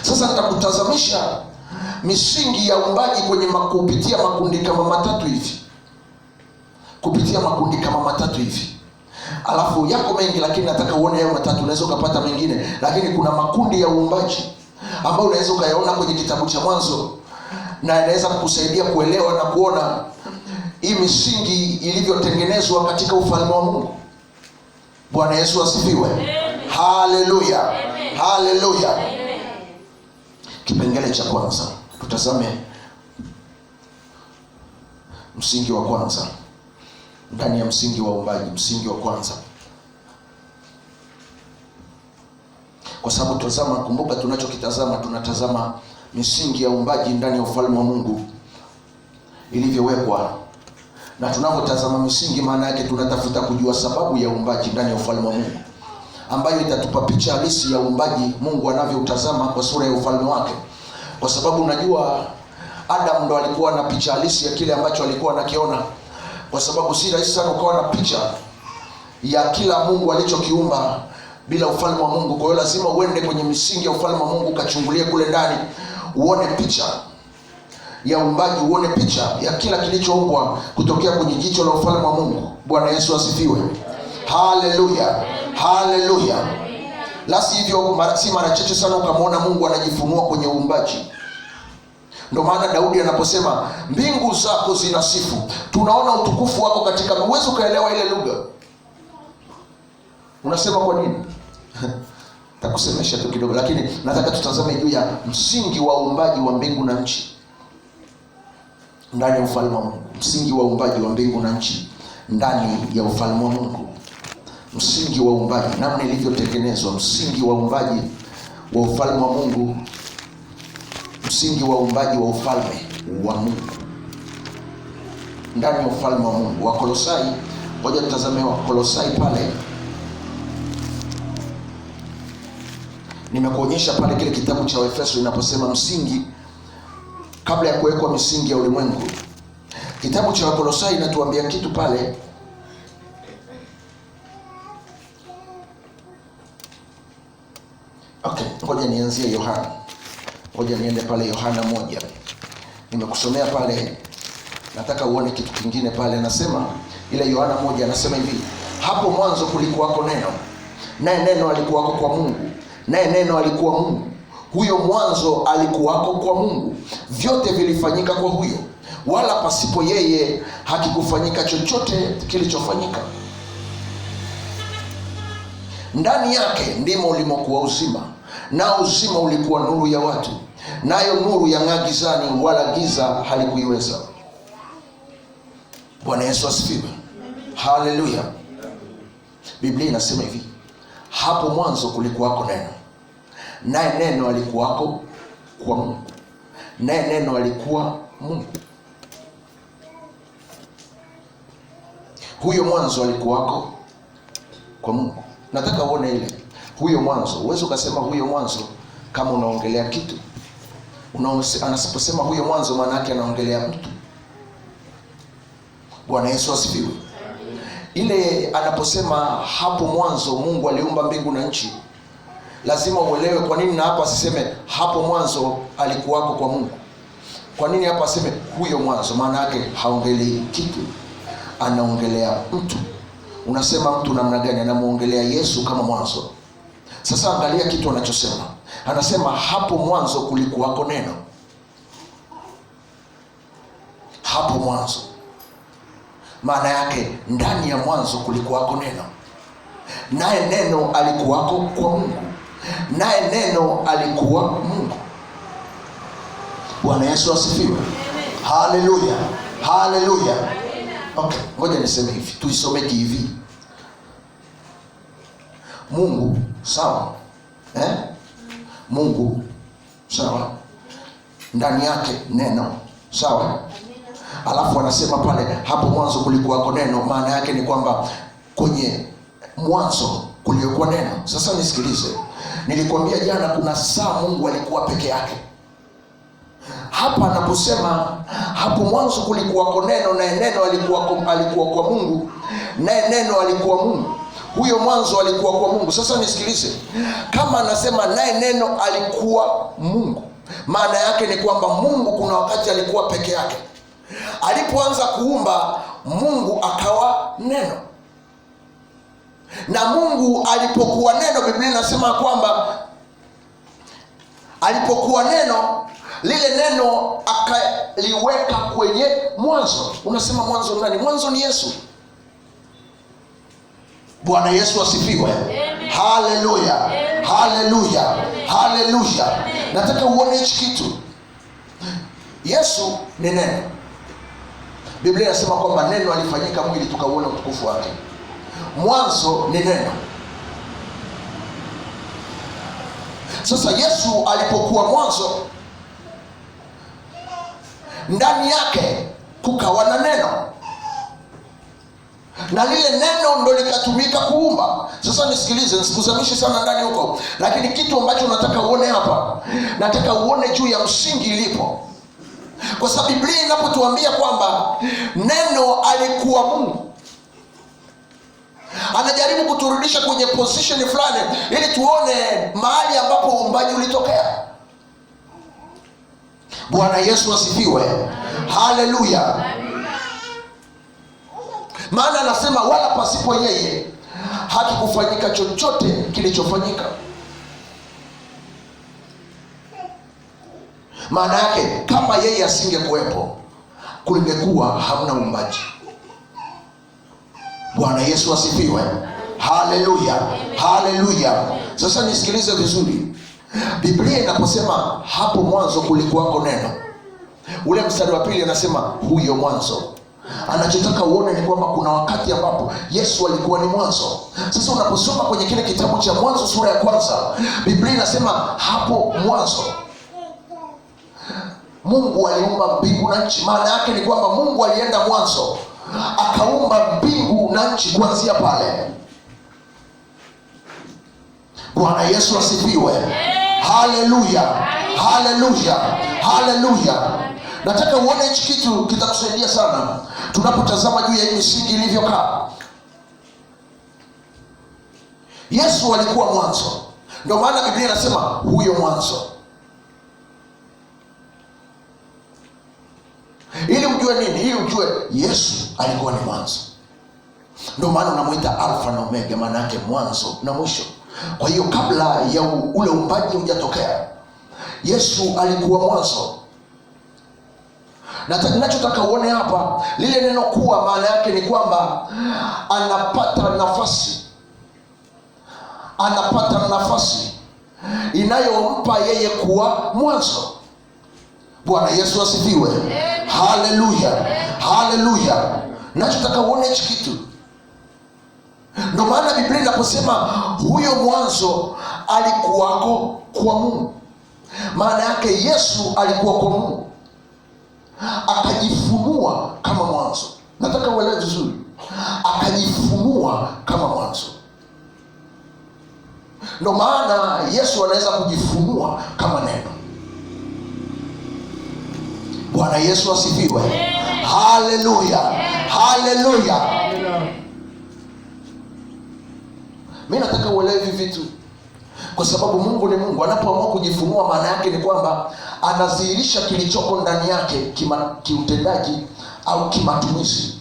Sasa nitakutazamisha misingi ya uumbaji kwenye kupitia makundi kama matatu hivi. Alafu yako mengi, lakini nataka uone hayo matatu. Unaweza ukapata mengine, lakini kuna makundi ya uumbaji ambayo unaweza ukayaona kwenye kitabu cha Mwanzo, na inaweza kukusaidia kuelewa na kuona hii misingi ilivyotengenezwa katika ufalme wa Mungu. Bwana Yesu asifiwe. Haleluya, haleluya. Kipengele cha kwanza, tutazame msingi wa kwanza ndani ya msingi wa uumbaji. Msingi wa kwanza, kwa sababu kumbuka tunatazama misingi ya uumbaji ndani ya ufalme wa Mungu ilivyowekwa. Na tunapotazama misingi, maana yake tunatafuta kujua sababu ya uumbaji ndani ya ufalme wa Mungu, ambayo itatupa picha halisi ya uumbaji Mungu anavyoutazama kwa sura ya ufalme wake. Kwa sababu unajua Adam ndo alikuwa na picha halisi ya kile ambacho alikuwa anakiona, kwa sababu si rahisi sana ukawa na picha ya kila Mungu alichokiumba bila ufalme wa Mungu. Kwa hiyo lazima uende kwenye misingi ya ufalme wa Mungu, ukachungulie kule ndani, uone picha ya uumbaji, uone picha ya kila kilichoumbwa kutokea kwenye jicho la ufalme wa Mungu. Bwana Yesu asifiwe. Haleluya, haleluya. La sivyo, si mara chache sana ukamwona Mungu anajifunua kwenye uumbaji. Ndio maana Daudi anaposema mbingu zako zinasifu, tunaona utukufu wako katika. Uwezo ukaelewa ile lugha. Unasema kwa nini? Takusemesha tu kidogo, lakini nataka tutazame juu ya msingi wa uumbaji wa mbingu na nchi ndani ya ufalme wa Mungu. Msingi wa uumbaji wa mbingu na nchi ndani ya ufalme wa Mungu. Msingi wa uumbaji, namna ilivyotengenezwa. Msingi wa uumbaji wa ufalme wa Mungu. Msingi wa uumbaji wa ufalme wa Mungu ndani ya ufalme wa Mungu. Wakolosai, ngoja tutazame Wakolosai pale. Nimekuonyesha pale kile kitabu cha Waefeso inaposema msingi kabla ya kuwekwa misingi ya ulimwengu. Kitabu cha Wakolosai inatuambia kitu pale. Okay, ngoja nianzie Yohana. Ngoja niende pale Yohana 1. Nimekusomea pale, nataka uone kitu kingine pale. Anasema ile Yohana 1 anasema hivi: hapo mwanzo kulikuwako neno, naye neno alikuwako kwa Mungu, naye neno alikuwa Mungu. Huyo mwanzo alikuwako kwa Mungu. Vyote vilifanyika kwa huyo, wala pasipo yeye hakikufanyika chochote kilichofanyika. Ndani yake ndimo ulimokuwa uzima, na uzima ulikuwa nuru ya watu, nayo nuru yang'aa gizani, wala giza halikuiweza. Bwana Yesu asifiwe. Haleluya. Biblia inasema hivi, hapo mwanzo kulikuwako neno, naye neno alikuwako kwa Mungu, naye neno alikuwa Mungu. Huyo mwanzo alikuwako kwa Mungu. Nataka uone ile huyo mwanzo. Uwezo ukasema huyo mwanzo kama unaongelea kitu. Anaposema huyo mwanzo, maana yake anaongelea mtu. Bwana Yesu asifiwe. Ile anaposema hapo mwanzo Mungu aliumba mbingu na nchi, lazima uelewe kwa nini na hapa asiseme hapo mwanzo alikuwako kwa Mungu. Kwa nini hapa aseme huyo mwanzo? Maana yake haongelei kitu, anaongelea mtu. Unasema mtu namna gani? Anamuongelea Yesu kama mwanzo. Sasa angalia kitu anachosema. Anasema hapo mwanzo kulikuwako neno. Hapo mwanzo, maana yake ndani ya mwanzo kulikuwako neno, naye neno alikuwako kwa Mungu, naye neno alikuwa Mungu. Bwana Yesu asifiwe. Haleluya, haleluya. Okay, ngoja niseme hivi, tuisomeke hivi. Mungu sawa, Mungu sawa, ndani yake neno sawa. Alafu anasema pale hapo mwanzo kulikuwako neno, maana yake ni kwamba kwenye mwanzo kulikuwa neno. Sasa nisikilize, nilikwambia jana kuna saa Mungu alikuwa peke yake. Hapa anaposema hapo mwanzo kulikuwako neno, naye neno alikuwa kwa Mungu, naye neno alikuwa Mungu. Huyo mwanzo alikuwa kwa Mungu. Sasa nisikilize, kama anasema naye neno alikuwa Mungu, maana yake ni kwamba Mungu kuna wakati alikuwa peke yake. Alipoanza kuumba, Mungu akawa neno, na Mungu alipokuwa neno, Biblia inasema kwamba alipokuwa neno, lile neno akaliweka kwenye mwanzo. Unasema mwanzo nani? Mwanzo ni Yesu. Bwana Yesu asifiwe. Haleluya, haleluya, haleluya. Nataka uone hichi kitu. Yesu ni neno. Biblia inasema kwamba neno alifanyika mwili tukauona utukufu wake. Mwanzo ni neno. Sasa Yesu alipokuwa mwanzo, ndani yake kukawa na neno, na lile neno ndo likatumika kuumba. Sasa nisikilize, nisikuzamishe sana ndani huko, lakini kitu ambacho nataka uone hapa, nataka uone juu ya msingi ilipo. Kwa sababu Biblia inapotuambia kwamba neno alikuwa Mungu, anajaribu kuturudisha kwenye position fulani ili tuone mahali ambapo uumbaji ulitokea. Bwana Yesu asifiwe. Haleluya. Maana anasema wala pasipo yeye hakikufanyika chochote kilichofanyika. Maana yake kama yeye asingekuwepo, kulingekuwa hamna uumbaji. Bwana Yesu asifiwe. Haleluya, haleluya. Sasa nisikilize vizuri. Biblia inaposema hapo mwanzo kulikuwako neno, ule mstari wa pili anasema huyo mwanzo. Anachotaka uone ni kwamba kuna wakati ambapo Yesu alikuwa ni mwanzo. Sasa unaposoma kwenye kile kitabu cha Mwanzo sura ya kwanza, Biblia inasema hapo mwanzo Mungu aliumba mbingu na nchi. Maana yake ni kwamba Mungu alienda mwanzo akaumba mbingu na nchi kuanzia pale. Bwana Yesu asifiwe. Haleluya, haleluya, haleluya. Nataka uone hichi kitu kitakusaidia sana tunapotazama juu ya hii misingi ilivyokaa. Yesu alikuwa mwanzo, ndio maana Biblia inasema huyo mwanzo. Ili ujue nini? Ili ujue Yesu alikuwa ni mwanzo. Ndio maana unamuita Alfa na Omega, maana yake mwanzo na mwisho. Kwa hiyo kabla ya ule uumbaji hujatokea, Yesu alikuwa mwanzo. Na ninachotaka uone hapa, lile neno kuwa, maana yake ni kwamba anapata nafasi inayompa yeye kuwa mwanzo. Bwana Yesu asifiwe. Haleluya, haleluya. Nachotaka uone hichi kitu. Ndio maana Biblia inaposema huyo mwanzo alikuwako kwa Mungu, maana yake Yesu alikuwa kwa Mungu, akajifunua kama mwanzo. Nataka uelewe vizuri, akajifunua kama mwanzo. Ndio maana Yesu anaweza kujifunua kama neno. Bwana Yesu asifiwe. Haleluya, haleluya. Mimi nataka uelewe hivi vitu, kwa sababu Mungu ni Mungu. Anapoamua kujifunua, maana yake ni kwamba anadhihirisha kilichoko ndani yake kiutendaji au kimatumizi.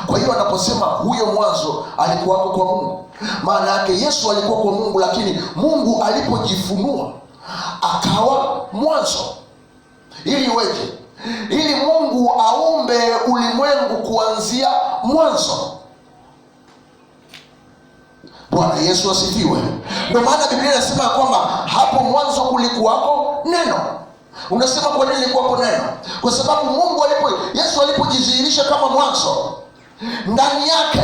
Kwa hiyo anaposema huyo mwanzo alikuwako kwa Mungu, maana yake Yesu alikuwa kwa Mungu, lakini Mungu alipojifunua akawa mwanzo. Ili iweje? Ili Mungu aumbe ulimwengu kuanzia mwanzo. Bwana Yesu asifiwe. Ndio maana Biblia inasema kwamba hapo mwanzo kulikuwako neno. Unasema kwa nini ilikuwako neno? Kwa sababu Yesu alipojidhihirisha kama mwanzo, ndani yake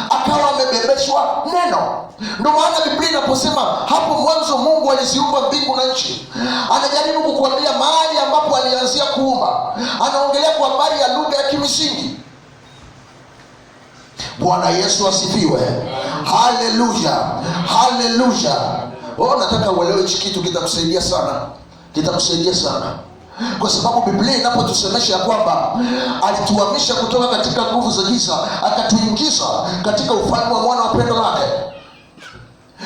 akawa amebebeshwa neno. Ndio maana Biblia inaposema hapo mwanzo Mungu aliziumba mbingu na nchi, anajaribu kukuambia mahali ambapo alianzia kuumba. Anaongelea kwa habari ya lugha ya kimisingi. Bwana Yesu asifiwe. Haleluya, haleluya. Nataka uelewe hichi kitu, kitakusaidia sana, kitakusaidia sana. Kwa sababu Biblia inapotusemesha ya kwamba alituhamisha kutoka katika nguvu za giza akatuingiza katika ufalme wa mwana wa pendo lake.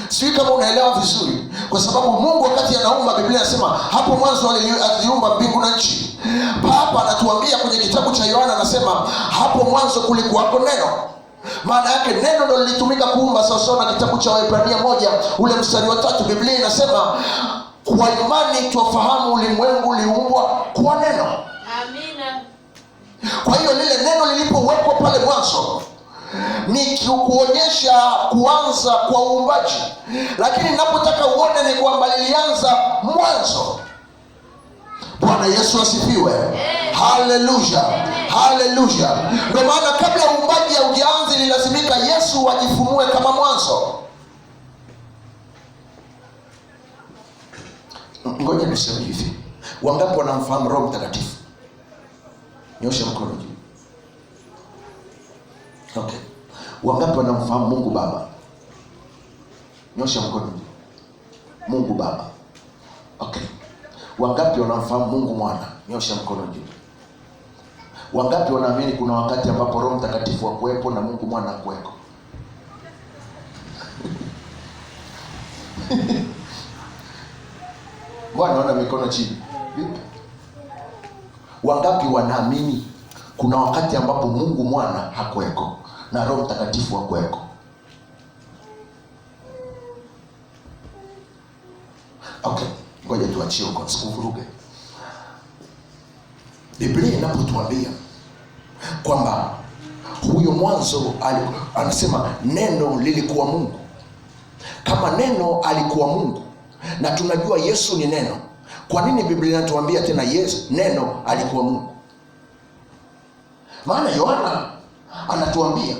Sijui kama unaelewa vizuri, kwa sababu Mungu wakati anaumba, Biblia inasema hapo mwanzo aliumba mbingu na nchi. Hapa anatuambia kwenye kitabu cha Yohana, anasema hapo mwanzo kulikuwako neno. Maana yake neno ndio lilitumika kuumba. Sawasawa na kitabu cha Waebrania 1 ule mstari wa 3, Biblia inasema kwa imani twafahamu ulimwengu uliumbwa kwa neno. Amina. Kwa hiyo lile neno lilipowekwa pale mwanzo ni kuonyesha kuanza kwa uumbaji, lakini ninapotaka uone ni kwamba lilianza mwanzo. Bwana Yesu asifiwe. Haleluya, haleluya. Ndio maana kabla uumbaji haujaanza ililazimika Yesu ajifunue kama mwanzo. Ngoja niseme hivi, wangapi wanamfahamu Roho Mtakatifu? Nyosha mkono juu. Okay. Wangapi wanamfahamu Mungu Baba? Nyosha mkono juu. Mungu Baba. Okay. Wangapi wanamfahamu Mungu Mwana? Nyosha mkono juu. Wangapi wanaamini kuna wakati ambapo Roho Mtakatifu hakuwepo na Mungu Mwana hakuweko? Bwana, naona mikono chini. Wangapi wanaamini kuna wakati ambapo Mungu Mwana hakuweko na Roho Mtakatifu hakuweko? Okay, ngoja tuachie huko, sikuvuruge. Biblia inapotuambia kwamba huyo mwanzo anasema neno lilikuwa Mungu. Kama neno alikuwa Mungu na tunajua Yesu ni neno, kwa nini Biblia inatuambia tena neno alikuwa Mungu? Maana Yohana anatuambia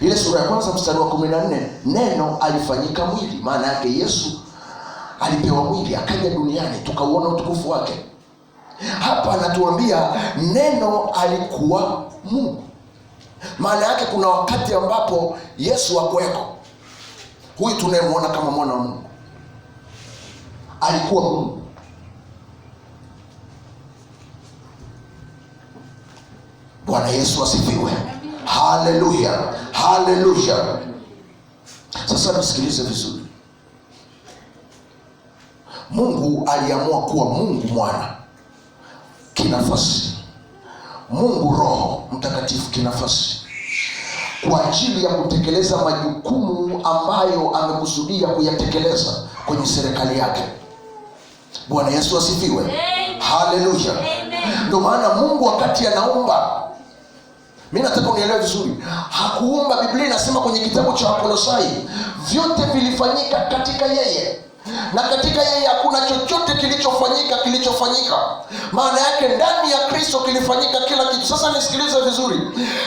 ile sura ya 1 mstari wa 14, neno alifanyika mwili. Maana yake Yesu alipewa mwili akaja duniani tukauona utukufu wake. Hapa anatuambia neno alikuwa Mungu. Maana yake kuna wakati ambapo Yesu hakuweko. Huyu tunayemwona kama mwana wa Mungu alikuwa Mungu. Bwana Yesu asifiwe. Haleluya, haleluya. Sasa nisikilize vizuri. Mungu aliamua kuwa Mungu Mwana kinafasi, Mungu Roho Mtakatifu kinafasi, kwa ajili ya kutekeleza majukumu ambayo amekusudia kuyatekeleza kwenye serikali yake. Bwana Yesu asifiwe. Haleluya. Ndio maana Mungu wakati anaumba, mimi nataka unielewe vizuri, hakuumba. Biblia inasema kwenye kitabu cha Wakolosai, vyote vilifanyika katika yeye, na katika yeye hakuna chochote kilichofanyika. Maana yake ndani ya Kristo kilifanyika kila kitu. Sasa nisikilize vizuri,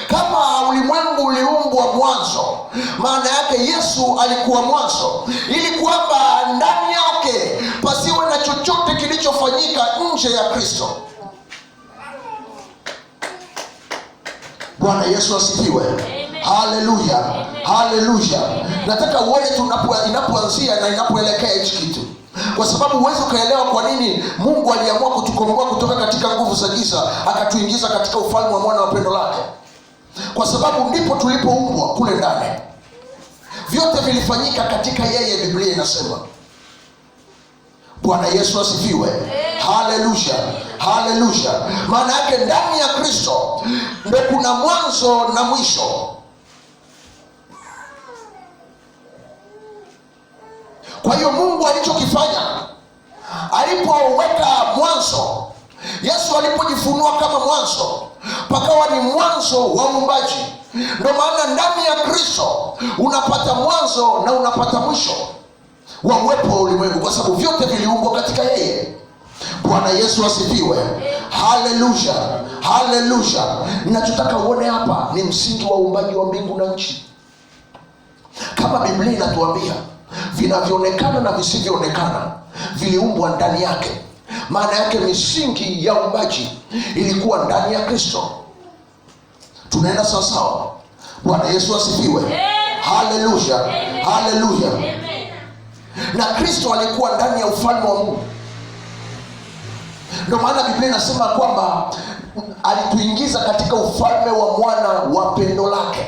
kama ulimwengu uliumbwa mwanzo, maana yake Yesu alikuwa mwanzo, ili kwamba ndani yake pasiwe na chochote kilichofanyika nje ya Kristo. Bwana Yesu asifiwe. Haleluya, haleluya. Nataka uone inapoanzia na inapoelekea hichi kitu, kwa sababu huwezi ukaelewa kwa nini Mungu aliamua kutukomboa kutoka katika nguvu za giza akatuingiza katika ufalme wa mwana wa pendo lake. Kwa sababu ndipo tulipoumbwa kule ndani. Vyote vilifanyika katika yeye, Biblia inasema. Bwana Yesu asifiwe. Haleluya, haleluya. Maana yake ndani ya Kristo ndio kuna mwanzo na mwisho. Kwa hiyo Mungu alichokifanya, alipoweka mwanzo, Yesu alipojifunua kama mwanzo, pakawa ni mwanzo wa uumbaji. Ndio maana ndani ya Kristo unapata mwanzo na unapata mwisho wa uwepo wa ulimwengu, kwa sababu vyote viliumbwa katika yeye. Bwana Yesu asifiwe. Haleluya, haleluya. Ninachotaka uone hapa ni msingi wa uumbaji wa mbingu na nchi. Kama Biblia inatuambia vinavyoonekana na visivyoonekana viliumbwa ndani yake, maana yake misingi ya uumbaji ilikuwa ndani ya Kristo. Tunaenda sawa sawa? Bwana Yesu asifiwe. Haleluya, haleluya. Na Kristo alikuwa ndani ya ufalme wa Mungu. Ndio maana Biblia inasema kwamba alituingiza katika ufalme wa mwana wa pendo lake.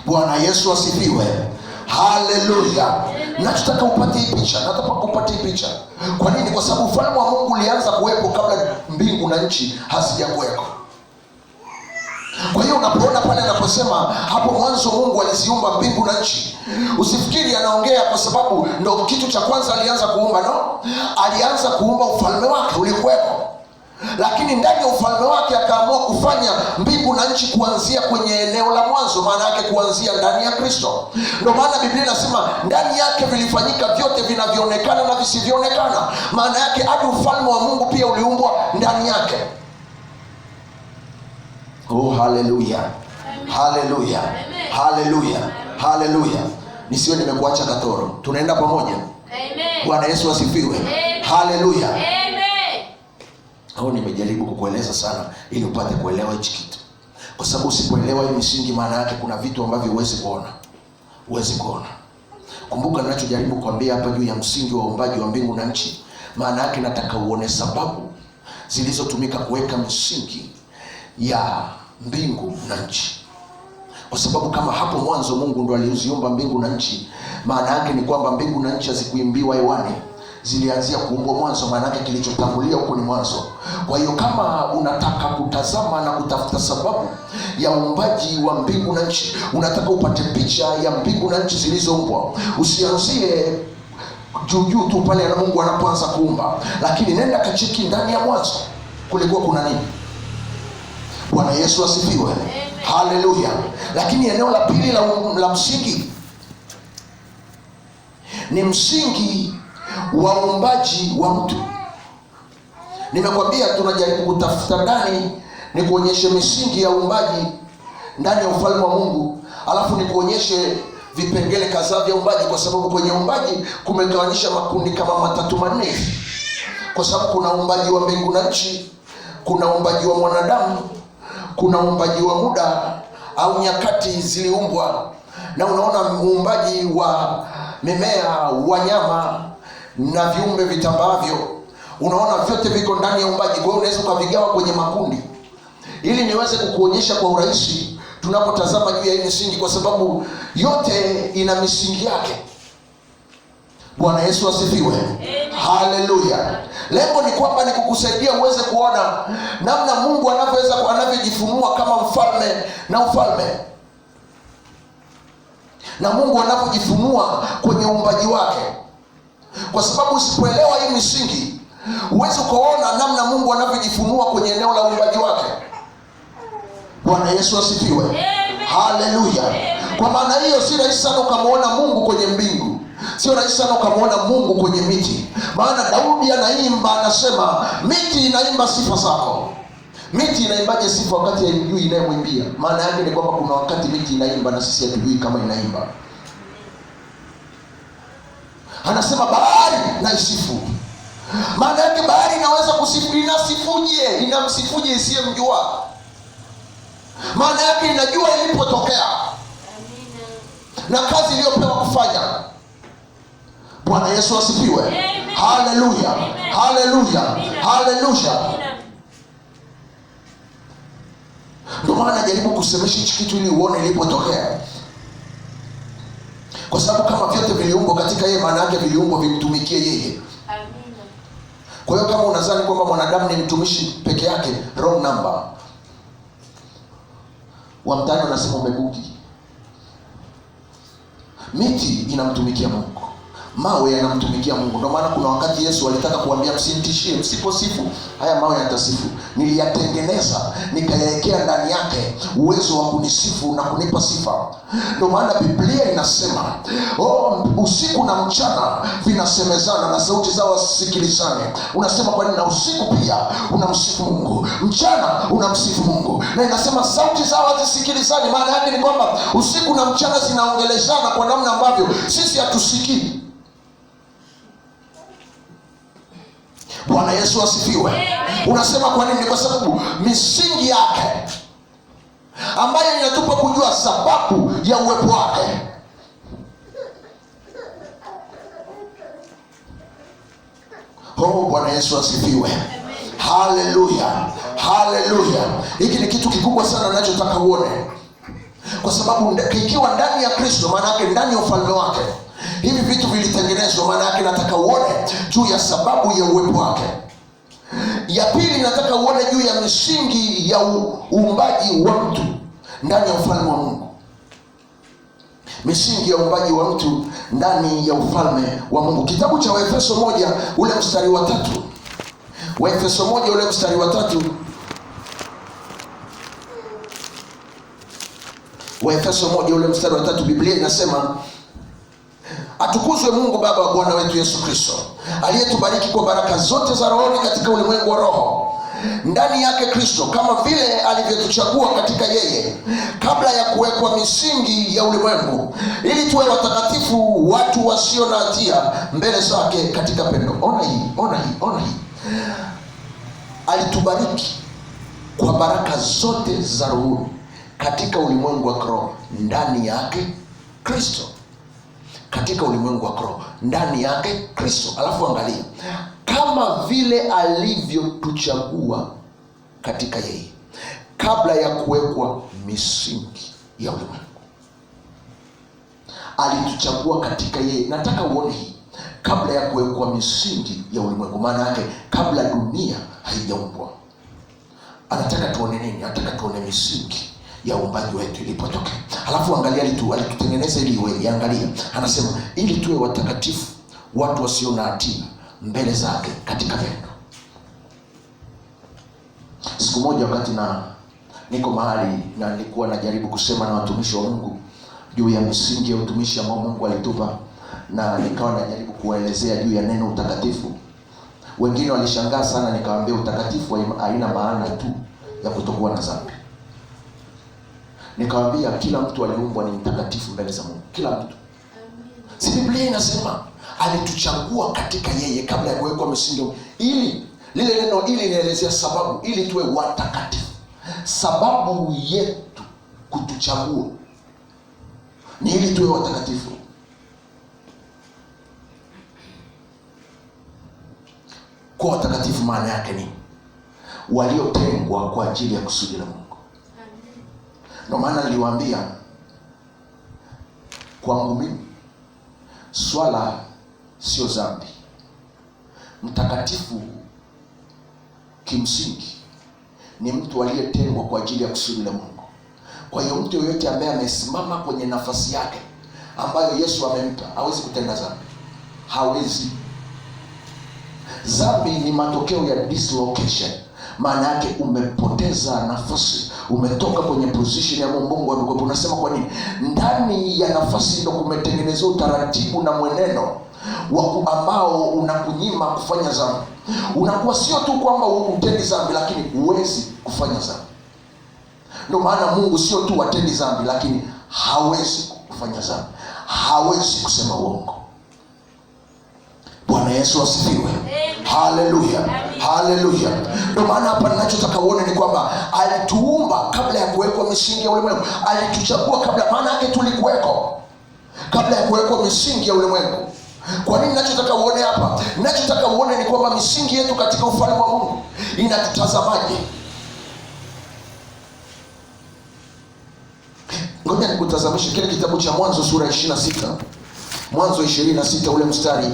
Bwana Yesu asifiwe. Haleluya. Nataka upate hii picha. Nataka upate hii picha. Kwa nini? Kwa sababu ufalme wa Mungu ulianza kuwepo kabla mbingu na nchi hazijakuwepo. Kwa hiyo unapoona pale anaposema hapo mwanzo Mungu aliziumba mbingu na nchi, usifikiri anaongea kwa sababu ndo kitu cha kwanza alianza kuumba. No, alianza kuumba ufalme wake ulikuwepo, lakini ndani ya ufalme wake akaamua kufanya mbingu na nchi kuanzia kwenye eneo la mwanzo, maana yake kuanzia ndani ya Kristo. Ndio maana Biblia inasema ndani yake vilifanyika vyote vinavyoonekana na visivyoonekana. Maana yake hadi ufalme wa Mungu pia uliumbwa ndani yake. Oh, haleluya, haleluya, haleluya, haleluya. Nisiwe nimekuacha katoro. Tunaenda pamoja? Amen. Bwana Yesu asifiwe. Haleluya. Amen. Au nimejaribu kukueleza sana ili upate kuelewa hichi kitu, kwa sababu usipoelewa hii misingi, maana yake kuna vitu ambavyo huwezi kuona. Kumbuka ninachojaribu kuambia hapa juu ya msingi wa uumbaji wa mbingu na nchi. Maana yake nataka uone sababu zilizotumika kuweka misingi ya mbingu na nchi. Kwa sababu kama hapo mwanzo Mungu ndo aliziumba mbingu na nchi, maana yake ni kwamba mbingu na nchi hazikuimbiwa hewani, zilianzia kuumbwa mwanzo. Maana yake kilichotangulia huko ni mwanzo. Kwa hiyo kama unataka kutazama na kutafuta sababu ya uumbaji wa mbingu na nchi, unataka upate picha ya mbingu na nchi zilizoumbwa, usianzie juu tu pale na Mungu anapoanza kuumba, lakini nenda kacheki ndani ya mwanzo kulikuwa kuna nini. Bwana Yesu asifiwe. Haleluya. Lakini eneo la pili la msingi ni msingi wa uumbaji wa mtu. Nimekwambia tunajaribu kutafuta ndani, ni kuonyeshe misingi ya uumbaji ndani ya ufalme wa Mungu, alafu ni kuonyeshe vipengele kadhaa vya uumbaji, kwa sababu kwenye uumbaji kumegawanyisha makundi kama matatu manne. Kwa sababu kuna uumbaji wa mbingu na nchi, kuna uumbaji wa mwanadamu, kuna uumbaji wa muda au nyakati ziliumbwa, na unaona uumbaji wa mimea, wanyama na viumbe vitambavyo. Unaona vyote viko ndani ya uumbaji. Kwa hiyo unaweza ukavigawa kwenye makundi ili niweze kukuonyesha kwa urahisi tunapotazama juu ya hii misingi, kwa sababu yote ina misingi yake. Bwana Yesu asifiwe. Haleluya. Lengo ni kwamba ni kukusaidia uweze kuona namna Mungu anavyojifunua kama mfalme na ufalme, na Mungu anavyojifunua kwenye uumbaji wake. Kwa sababu usipoelewa hii misingi, huwezi kuona namna Mungu anavyojifunua kwenye eneo la uumbaji wake. Bwana Yesu asifiwe. Haleluya. Kwa maana hiyo si rahisi sana ukamwona Mungu kwenye mbingu, sio rahisi sana ukamwona Mungu kwenye miti. Maana Daudi anaimba, anasema miti inaimba sifa zako. Miti inaimbaje sifa wakati haijui inayemwimbia? Maana yake ni kwamba kuna wakati miti inaimba na sisi hatujui kama inaimba. Anasema bahari na isifu. Maana yake bahari inaweza kusifu. Inasifuje? Inamsifuje isiyemjua? Maana yake inajua ilipotokea na kazi iliyopewa kufanya. Bwana Yesu asifiwe. Haleluya, haleluya, haleluya. Ndio maana najaribu kusemesha hichi kitu ili uone ilipotokea, kwa sababu kama vyote viliumbwa katika yeye, maana yake viliumbwa vimtumikie yeye. Amina. Kwa hiyo kama unadhani kwamba mwanadamu ni mtumishi peke yake, wrong number. Wa mtani unasema umebuki. Miti inamtumikia Mungu, mawe yanamtumikia Mungu. Ndio maana kuna wakati Yesu alitaka kuambia msinitishie, msiposifu haya mawe yatasifu. Niliyatengeneza nikayaekea ndani yake uwezo wa kunisifu na kunipa sifa. Ndio maana Biblia inasema usiku na mchana vinasemezana na sauti zao wasikilizane. Unasema kwa nini? Na usiku pia unamsifu Mungu, mchana unamsifu Mungu. Na inasema sauti zao wasikilizane, maana yake ni kwamba usiku na mchana zinaongeleshana kwa namna ambavyo sisi hatusikii. Bwana Yesu asifiwe. Unasema kwa nini? Kwa sababu misingi yake ambayo inatupa kujua sababu ya uwepo wake. Bwana Yesu asifiwe. Haleluya, haleluya. Hiki ni kitu kikubwa sana ninachotaka uone, kwa sababu ikiwa ndani ya Kristo, maana yake ndani ya ufalme wake hivi vitu vilitengenezwa. Maana yake nataka uone juu ya sababu ya uwepo wake. Ya pili, nataka uone juu ya misingi ya uumbaji wa mtu ndani ya ufalme wa Mungu. Misingi ya uumbaji wa mtu ndani ya ufalme wa Mungu. Kitabu cha Waefeso 1 ule mstari wa 3. Waefeso 1 ule mstari wa 3. Waefeso 1 ule mstari wa 3, Biblia inasema atukuzwe Mungu Baba wa Bwana wetu Yesu Kristo, aliyetubariki kwa baraka zote za rohoni katika ulimwengu wa roho, ndani yake Kristo, kama vile alivyotuchagua katika yeye kabla ya kuwekwa misingi ya ulimwengu, ili tuwe watakatifu, watu wasio na hatia mbele zake katika pendo. Ona hii. Alitubariki kwa baraka zote za rohoni katika ulimwengu wa roho, ndani yake Kristo. Katika ulimwengu wa roho, ndani yake Kristo. Alafu angalia, kama vile alivyotuchagua katika yeye kabla ya kuwekwa misingi ya ulimwengu. Alituchagua katika yeye. Nataka uone hii, kabla ya kuwekwa misingi ya ulimwengu, maana yake kabla dunia haijaumbwa. Anataka tuone nini? Anataka tuone misingi ya uumbaji wetu ilipotokea. Halafu angalia, alitutengeneza ili iwe. Angalia, anasema ili tuwe watakatifu, watu wasio na hatia mbele zake katika pendo. Siku moja wakati niko mahali na nilikuwa najaribu kusema na watumishi wa Mungu juu ya misingi ya utumishi ambao Mungu alitupa, na nikawa najaribu kuwaelezea juu ya neno utakatifu. Wengine walishangaa sana, nikawaambia utakatifu haina maana tu ya kutokuwa na dhambi. Nikawaambia kila mtu aliumbwa ni mtakatifu mbele za Mungu, kila mtu. Si Biblia inasema alituchagua katika yeye kabla ya kuwekwa misingi? Ili lile neno ili linaelezea sababu, ili tuwe watakatifu. Sababu yetu kutuchagua ni ili tuwe watakatifu. Kwa watakatifu maana yake ni waliotengwa kwa ajili ya kusudi la Mungu. Ndio maana niliwaambia, kwangu mimi swala sio dhambi. Mtakatifu kimsingi ni mtu aliyetengwa kwa ajili ya kusudi la Mungu. Kwa hiyo mtu yoyote ambaye amesimama kwenye nafasi yake ambayo Yesu amempa hawezi kutenda dhambi. Hawezi. Dhambi ni matokeo ya dislocation. maana yake umepoteza nafasi, umetoka kwenye position ya Mungu amekupa. Unasema kwa nini? Ndani ya nafasi ndio kumetengenezwa utaratibu na mwenendo ambao unakunyima kufanya dhambi. Unakuwa sio tu kwamba utendi dhambi, lakini huwezi kufanya dhambi. Ndio maana Mungu sio tu atendi dhambi, lakini hawezi kufanya dhambi, hawezi kusema uongo. Bwana Yesu asifiwe. Haleluya, haleluya. Ndio maana hapa ninachotaka uone ni kwamba alituumba kabla ya kuwekwa misingi ya ulimwengu. Alituchagua kabla, maana yake tulikuweko kabla ya kuwekwa misingi ya ulimwengu. Kwa nini ninachotaka uone hapa? Ninachotaka uone ni kwamba misingi yetu katika ufalme wa Mungu inatutazamaje. Ngoja nikutazamishe kile kitabu cha Mwanzo sura 26. Mwanzo 26 ule mstari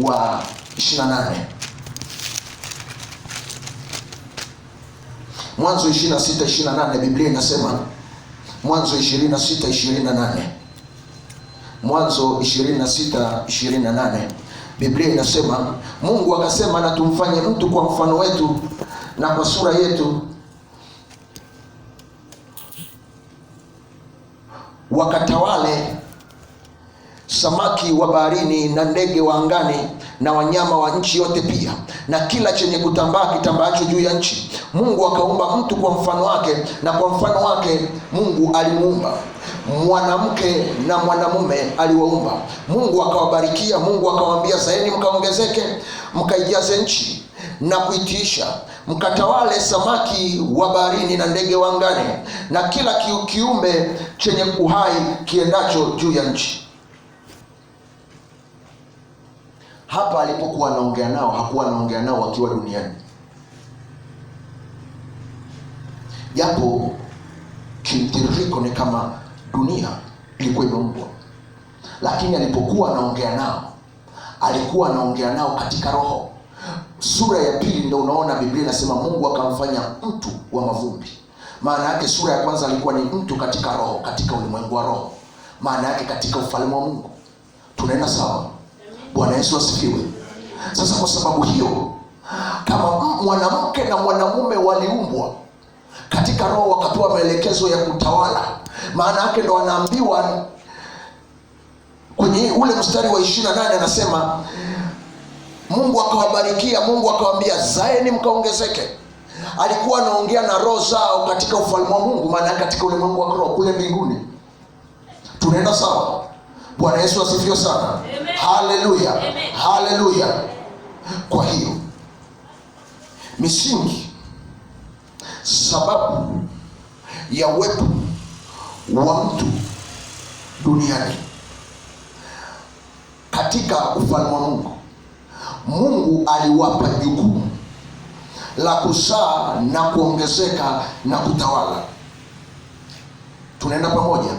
wa 28. Mwanzo 26:28 Biblia inasema, Mwanzo 26:28. Mwanzo 26:28 Biblia inasema, Mungu akasema, na tumfanye mtu kwa mfano wetu na kwa sura yetu, wakatawale samaki wa baharini na ndege wa angani na wanyama wa nchi yote pia na kila chenye kutambaa kitambaacho juu ya nchi. Mungu akaumba mtu kwa mfano wake, na kwa mfano wake Mungu alimuumba, mwanamke na mwanamume aliwaumba. Mungu akawabarikia. Mungu akawaambia, zaeni mkaongezeke, mkaijaze nchi na kuitiisha, mkatawale samaki wa baharini na ndege wa angani na kila kiumbe chenye uhai kiendacho juu ya nchi. Hapa alipokuwa anaongea nao, hakuwa anaongea nao wakiwa duniani, japo kimtiririko ni kama dunia ilikuwa imeumbwa, lakini alipokuwa anaongea nao, alikuwa anaongea nao katika roho. Sura ya pili ndio unaona Biblia inasema Mungu akamfanya mtu wa mavumbi. Maana yake sura ya kwanza alikuwa ni mtu katika roho, katika ulimwengu wa roho, maana yake katika ufalme wa Mungu. Tunaenda sawa? Bwana Yesu asifiwe. Sasa kwa sababu hiyo, kama mwanamke na mwanamume waliumbwa katika roho, wakapewa maelekezo ya kutawala, maana yake ndo anaambiwa kwenye ule mstari wa 28 anasema, Mungu akawabarikia, Mungu akawaambia, zaeni mkaongezeke. Alikuwa anaongea na roho zao katika ufalme wa Mungu, maana katika ulimwengu wa roho kule mbinguni. Tunaenda sawa? Bwana Yesu asifiwe sana. Haleluya, haleluya. Kwa hiyo misingi, sababu ya uwepo wa mtu duniani katika ufalme wa Mungu, Mungu aliwapa jukumu la kuzaa na kuongezeka na kutawala. Tunaenda pamoja?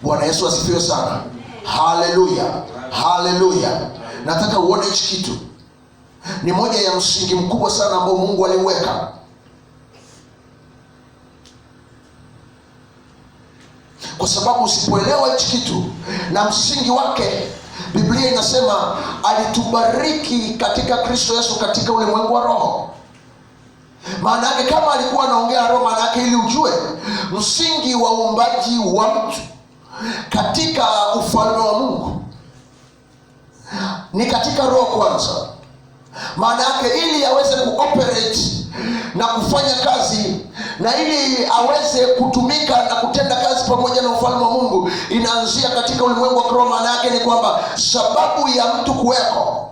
Bwana Yesu asifiwe sana. Haleluya, haleluya. Nataka uone hichi kitu ni moja ya msingi mkubwa sana ambao Mungu aliweka. Kwa sababu usipoelewa hichi kitu na msingi wake, Biblia inasema alitubariki katika Kristo Yesu katika ulimwengu wa roho. Maana yake kama alikuwa anaongea roho, maana yake ili ujue msingi wa uumbaji wa mtu katika ufalme wa Mungu ni katika roho kwanza. Maana yake ili aweze kuoperate na kufanya kazi, na ili aweze kutumika na kutenda kazi pamoja na ufalme wa Mungu, inaanzia katika ulimwengu wa roho. Maana yake ni kwamba sababu ya mtu kuweko,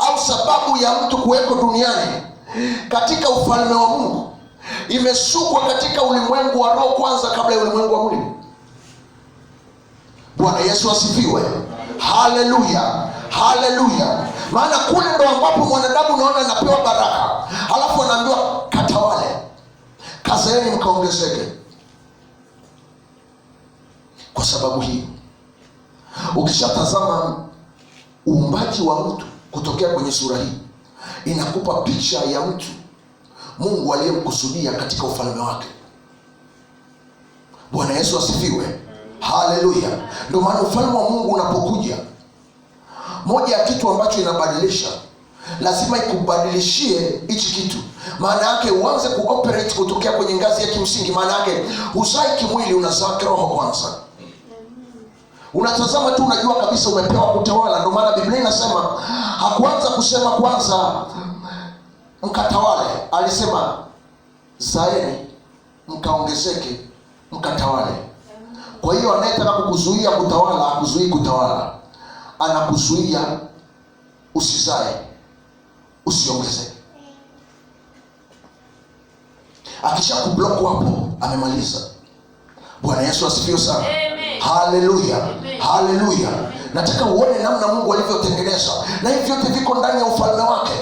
au sababu ya mtu kuweko duniani katika ufalme wa Mungu, imesukwa katika ulimwengu wa roho kwanza kabla ya ulimwengu wa mwili. Bwana Yesu asifiwe. Haleluya, haleluya. Maana kule ndo ambapo mwanadamu unaona anapewa baraka, halafu anaambiwa katawale, kazaeni mkaongezeke. Kwa sababu hii, ukishatazama uumbaji wa mtu kutokea kwenye sura hii, inakupa picha ya mtu Mungu aliyemkusudia katika ufalme wake. Bwana Yesu asifiwe. Haleluya. Ndio maana ufalme wa Mungu unapokuja, moja ya kitu ambacho inabadilisha lazima ikubadilishie hichi kitu. Maana yake uanze kuoperate kutokea kwenye ngazi ya kimsingi. Maana yake uzai kimwili, unazaa kiroho kwanza. Unatazama tu unajua kabisa umepewa kutawala. Ndio maana Biblia inasema hakuanza kusema kwanza mkatawale, alisema zaeni mkaongezeke mkatawale. Kwa hiyo anayetaka kukuzuia kutawala hakuzuii kutawala, anakuzuia usizae, usiongezeke. Akisha kublock hapo amemaliza. Bwana Yesu asifiwe sana. Haleluya, haleluya. Nataka uone namna Mungu alivyotengeneza, na hivi vyote viko ndani ya ufalme wake.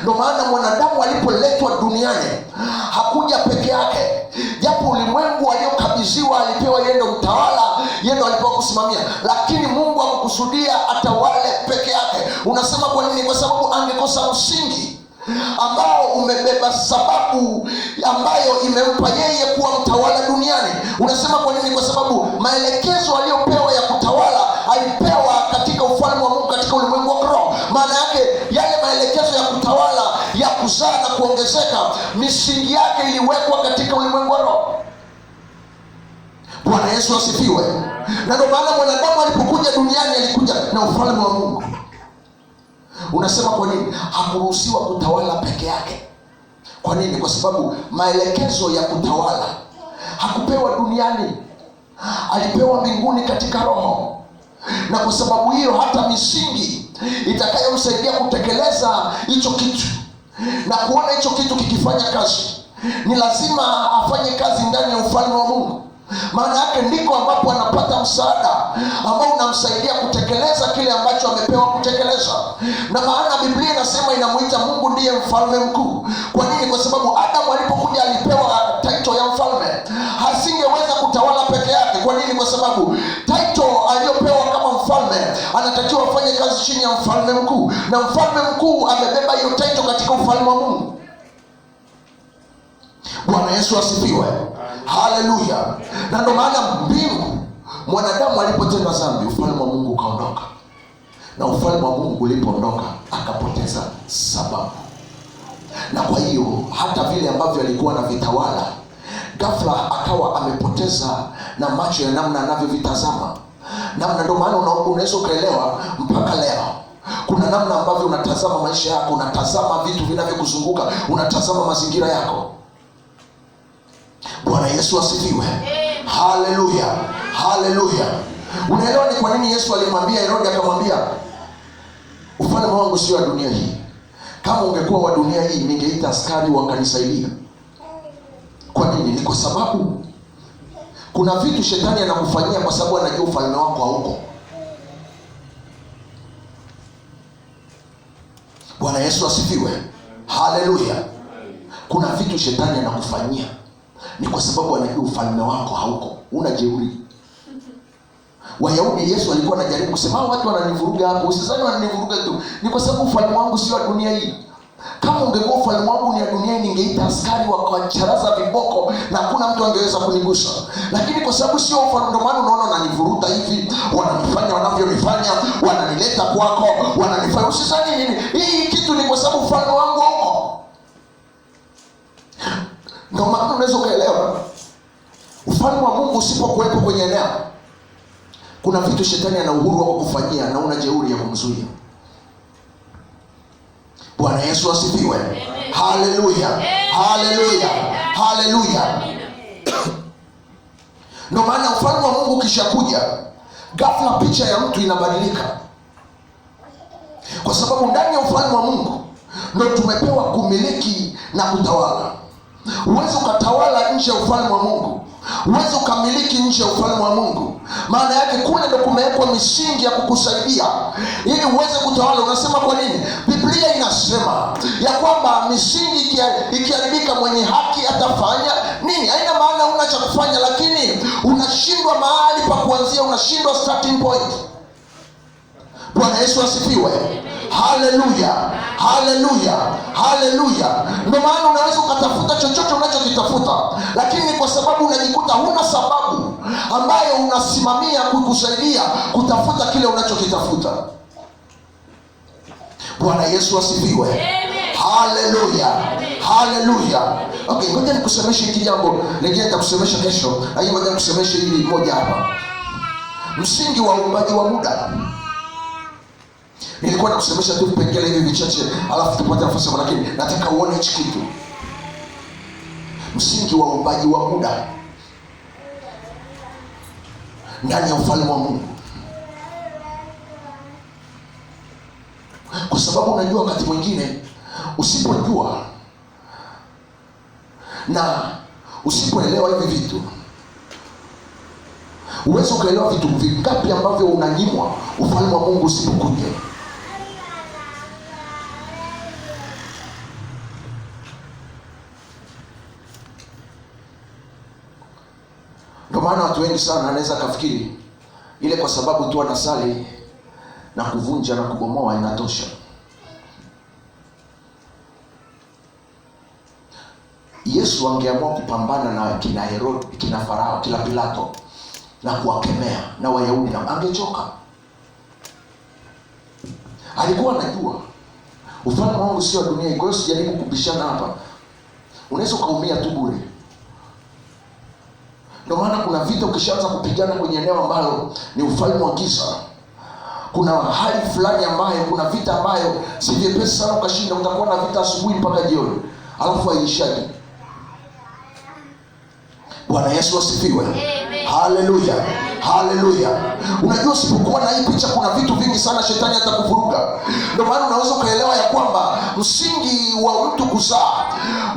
Ndio maana mwanadamu alipoletwa duniani hakuja peke yake, japo ulimwengu aliyokabidhiwa alipewa yeye ndo mtawala, yeye ndo alipewa kusimamia, lakini Mungu hakukusudia atawale peke yake. Unasema kwa nini? Kwa sababu angekosa msingi ambao umebeba sababu ambayo imempa yeye kuwa mtawala duniani. Unasema kwa nini? Kwa sababu maelekezo aliyopewa ya kutawala alipewa katika ufalme wa Mungu, katika ulimwengu wa kiroho. Maana yake yale maelekezo ya kutawala, ya kuzaa na kuongezeka, misingi yake iliwekwa katika ulimwengu wa roho. Bwana Yesu asifiwe. Na ndio maana mwanadamu alipokuja duniani alikuja na ufalme wa Mungu. Unasema kwa nini? Hakuruhusiwa kutawala peke yake. Kwa nini? Kwa sababu maelekezo ya kutawala hakupewa duniani, alipewa mbinguni katika roho. Na kwa sababu hiyo hata misingi itakayomsaidia kutekeleza hicho kitu na kuona hicho kitu kikifanya kazi, ni lazima afanye kazi ndani ya ufalme wa Mungu. Maana yake ndiko ambapo anapata msaada ambao unamsaidia kutekeleza kile ambacho amepewa kutekeleza. Na maana Biblia inasema inamuita Mungu ndiye mfalme mkuu. Kwa nini? Kwa sababu Adamu alipokuja alipewa title ya mfalme, hasingeweza kutawala peke yake. Kwa nini? Kwa sababu title aliyopewa kama mfalme anatakiwa afanye kazi chini ya mfalme mkuu, na mfalme mkuu amebeba hiyo title katika ufalme wa Mungu. Bwana Yesu asifiwe. Haleluya. Na ndio maana mbingu, mwanadamu alipotenda dhambi, ufalme wa Mungu ukaondoka. Na ufalme wa Mungu ulipoondoka akapoteza sababu. Na kwa hiyo hata vile ambavyo alikuwa na vitawala, ghafla akawa amepoteza na macho ya namna anavyovitazama. Namna, ndio maana unaweza ukaelewa mpaka leo kuna namna ambavyo unatazama maisha yako, unatazama vitu vinavyokuzunguka, unatazama mazingira yako. Bwana Yesu asifiwe. Haleluya, haleluya. Unaelewa ni kwa nini Yesu alimwambia Herode, akamwambia ufalme wangu sio wa dunia hii. Kama ungekuwa wa dunia hii ningeita askari wakanisaidia. Kwa nini? Ni kwa sababu kuna vitu shetani anakufanyia kwa sababu anajua ufalme wako hauko. Bwana Yesu asifiwe. Haleluya. Kuna vitu shetani anakufanyia ni kwa sababu anajua ufalme wako hauko. Una jeuri. Wayahudi, Yesu alikuwa anajaribu kusema watu wananivuruga hapo, usizani wananivuruga tu, ni kwa sababu ufalme wangu sio wa dunia hii. Kama ungekuwa ufalme wangu ni wa dunia hii, ningeita askari wakacharaza viboko na hakuna mtu angeweza kunigusa. Lakini kwa sababu sio ufalme, ndio maana unaona wananivuruga hivi, wananifanya wanavyonifanya, wananileta kwako, wananifanya usizani nini. Hii kitu ni kwa sababu ufalme wangu hauko. Ndio maana unaweza ukaelewa ufalme wa Mungu usipokuwepo kwenye eneo, kuna vitu shetani ana uhuru wa kufanyia na una jeuri ya kumzuia. Bwana Yesu asifiwe. Haleluya, haleluya, haleluya. Ndio maana ufalme wa Mungu ukishakuja, ghafla picha ya mtu inabadilika, kwa sababu ndani ya ufalme wa Mungu ndio tumepewa kumiliki na kutawala. Uweze ukatawala nje ya ufalme wa Mungu, uweze ukamiliki nje ya ufalme wa Mungu. Maana yake kule ndio kumewekwa misingi ya kukusaidia ili uweze kutawala. Unasema kwa nini? Biblia inasema ya kwamba misingi ikiharibika mwenye haki atafanya nini? Haina maana una cha kufanya, lakini unashindwa mahali pa kuanzia, unashindwa starting point. Bwana Yesu asifiwe. Haleluya, haleluya, haleluya. Ndio maana unaweza ukatafuta chochote unachokitafuta, lakini kwa sababu unajikuta huna sababu ambayo unasimamia kukusaidia kutafuta kile unachokitafuta. Bwana Yesu asifiwe. Haleluya, haleluya. Okay, ngoja nikusemeshe hiki jambo lingine, nitakusemesha kesho, lakini ngoja nikusemeshe hili moja hapa. Msingi wa uumbaji wa muda. Nilikuwa nakusemesha tu vipengele hivi vichache, alafu tupate nafasi, lakini nataka uone hichi kitu. Msingi wa uumbaji wa muda ndani ya ufalme wa Mungu. Kwa sababu unajua, wakati mwingine usipojua na usipoelewa hivi vitu, uweze ukaelewa vitu vingapi ambavyo unanyimwa ufalme wa Mungu usipokuja. Ndio maana watu wengi sana anaweza kafikiri ile kwa sababu tu anasali na kuvunja na kubomoa inatosha. Yesu angeamua kupambana na kina Herode, kina Farao, kila Pilato na kuwakemea na Wayahudi, na angechoka. Alikuwa anajua ufalme wangu sio dunia. Kwa hiyo sijaribu kubishana hapa, unaweza ukaumia tu bure. Ndio maana kuna vita ukishaanza kupigana kwenye eneo ambalo ni ufalme wa giza, kuna hali fulani ambayo, kuna vita ambayo si vyepesi sana ukashinda. Utakuwa na vita asubuhi mpaka jioni, alafu haishaji. Bwana Yesu asifiwe. Haleluya, haleluya. Unajua, usipokuwa na hii picha, kuna vitu vingi sana shetani atakuvuruga. Ndio maana unaweza ukaelewa ya kwamba msingi wa mtu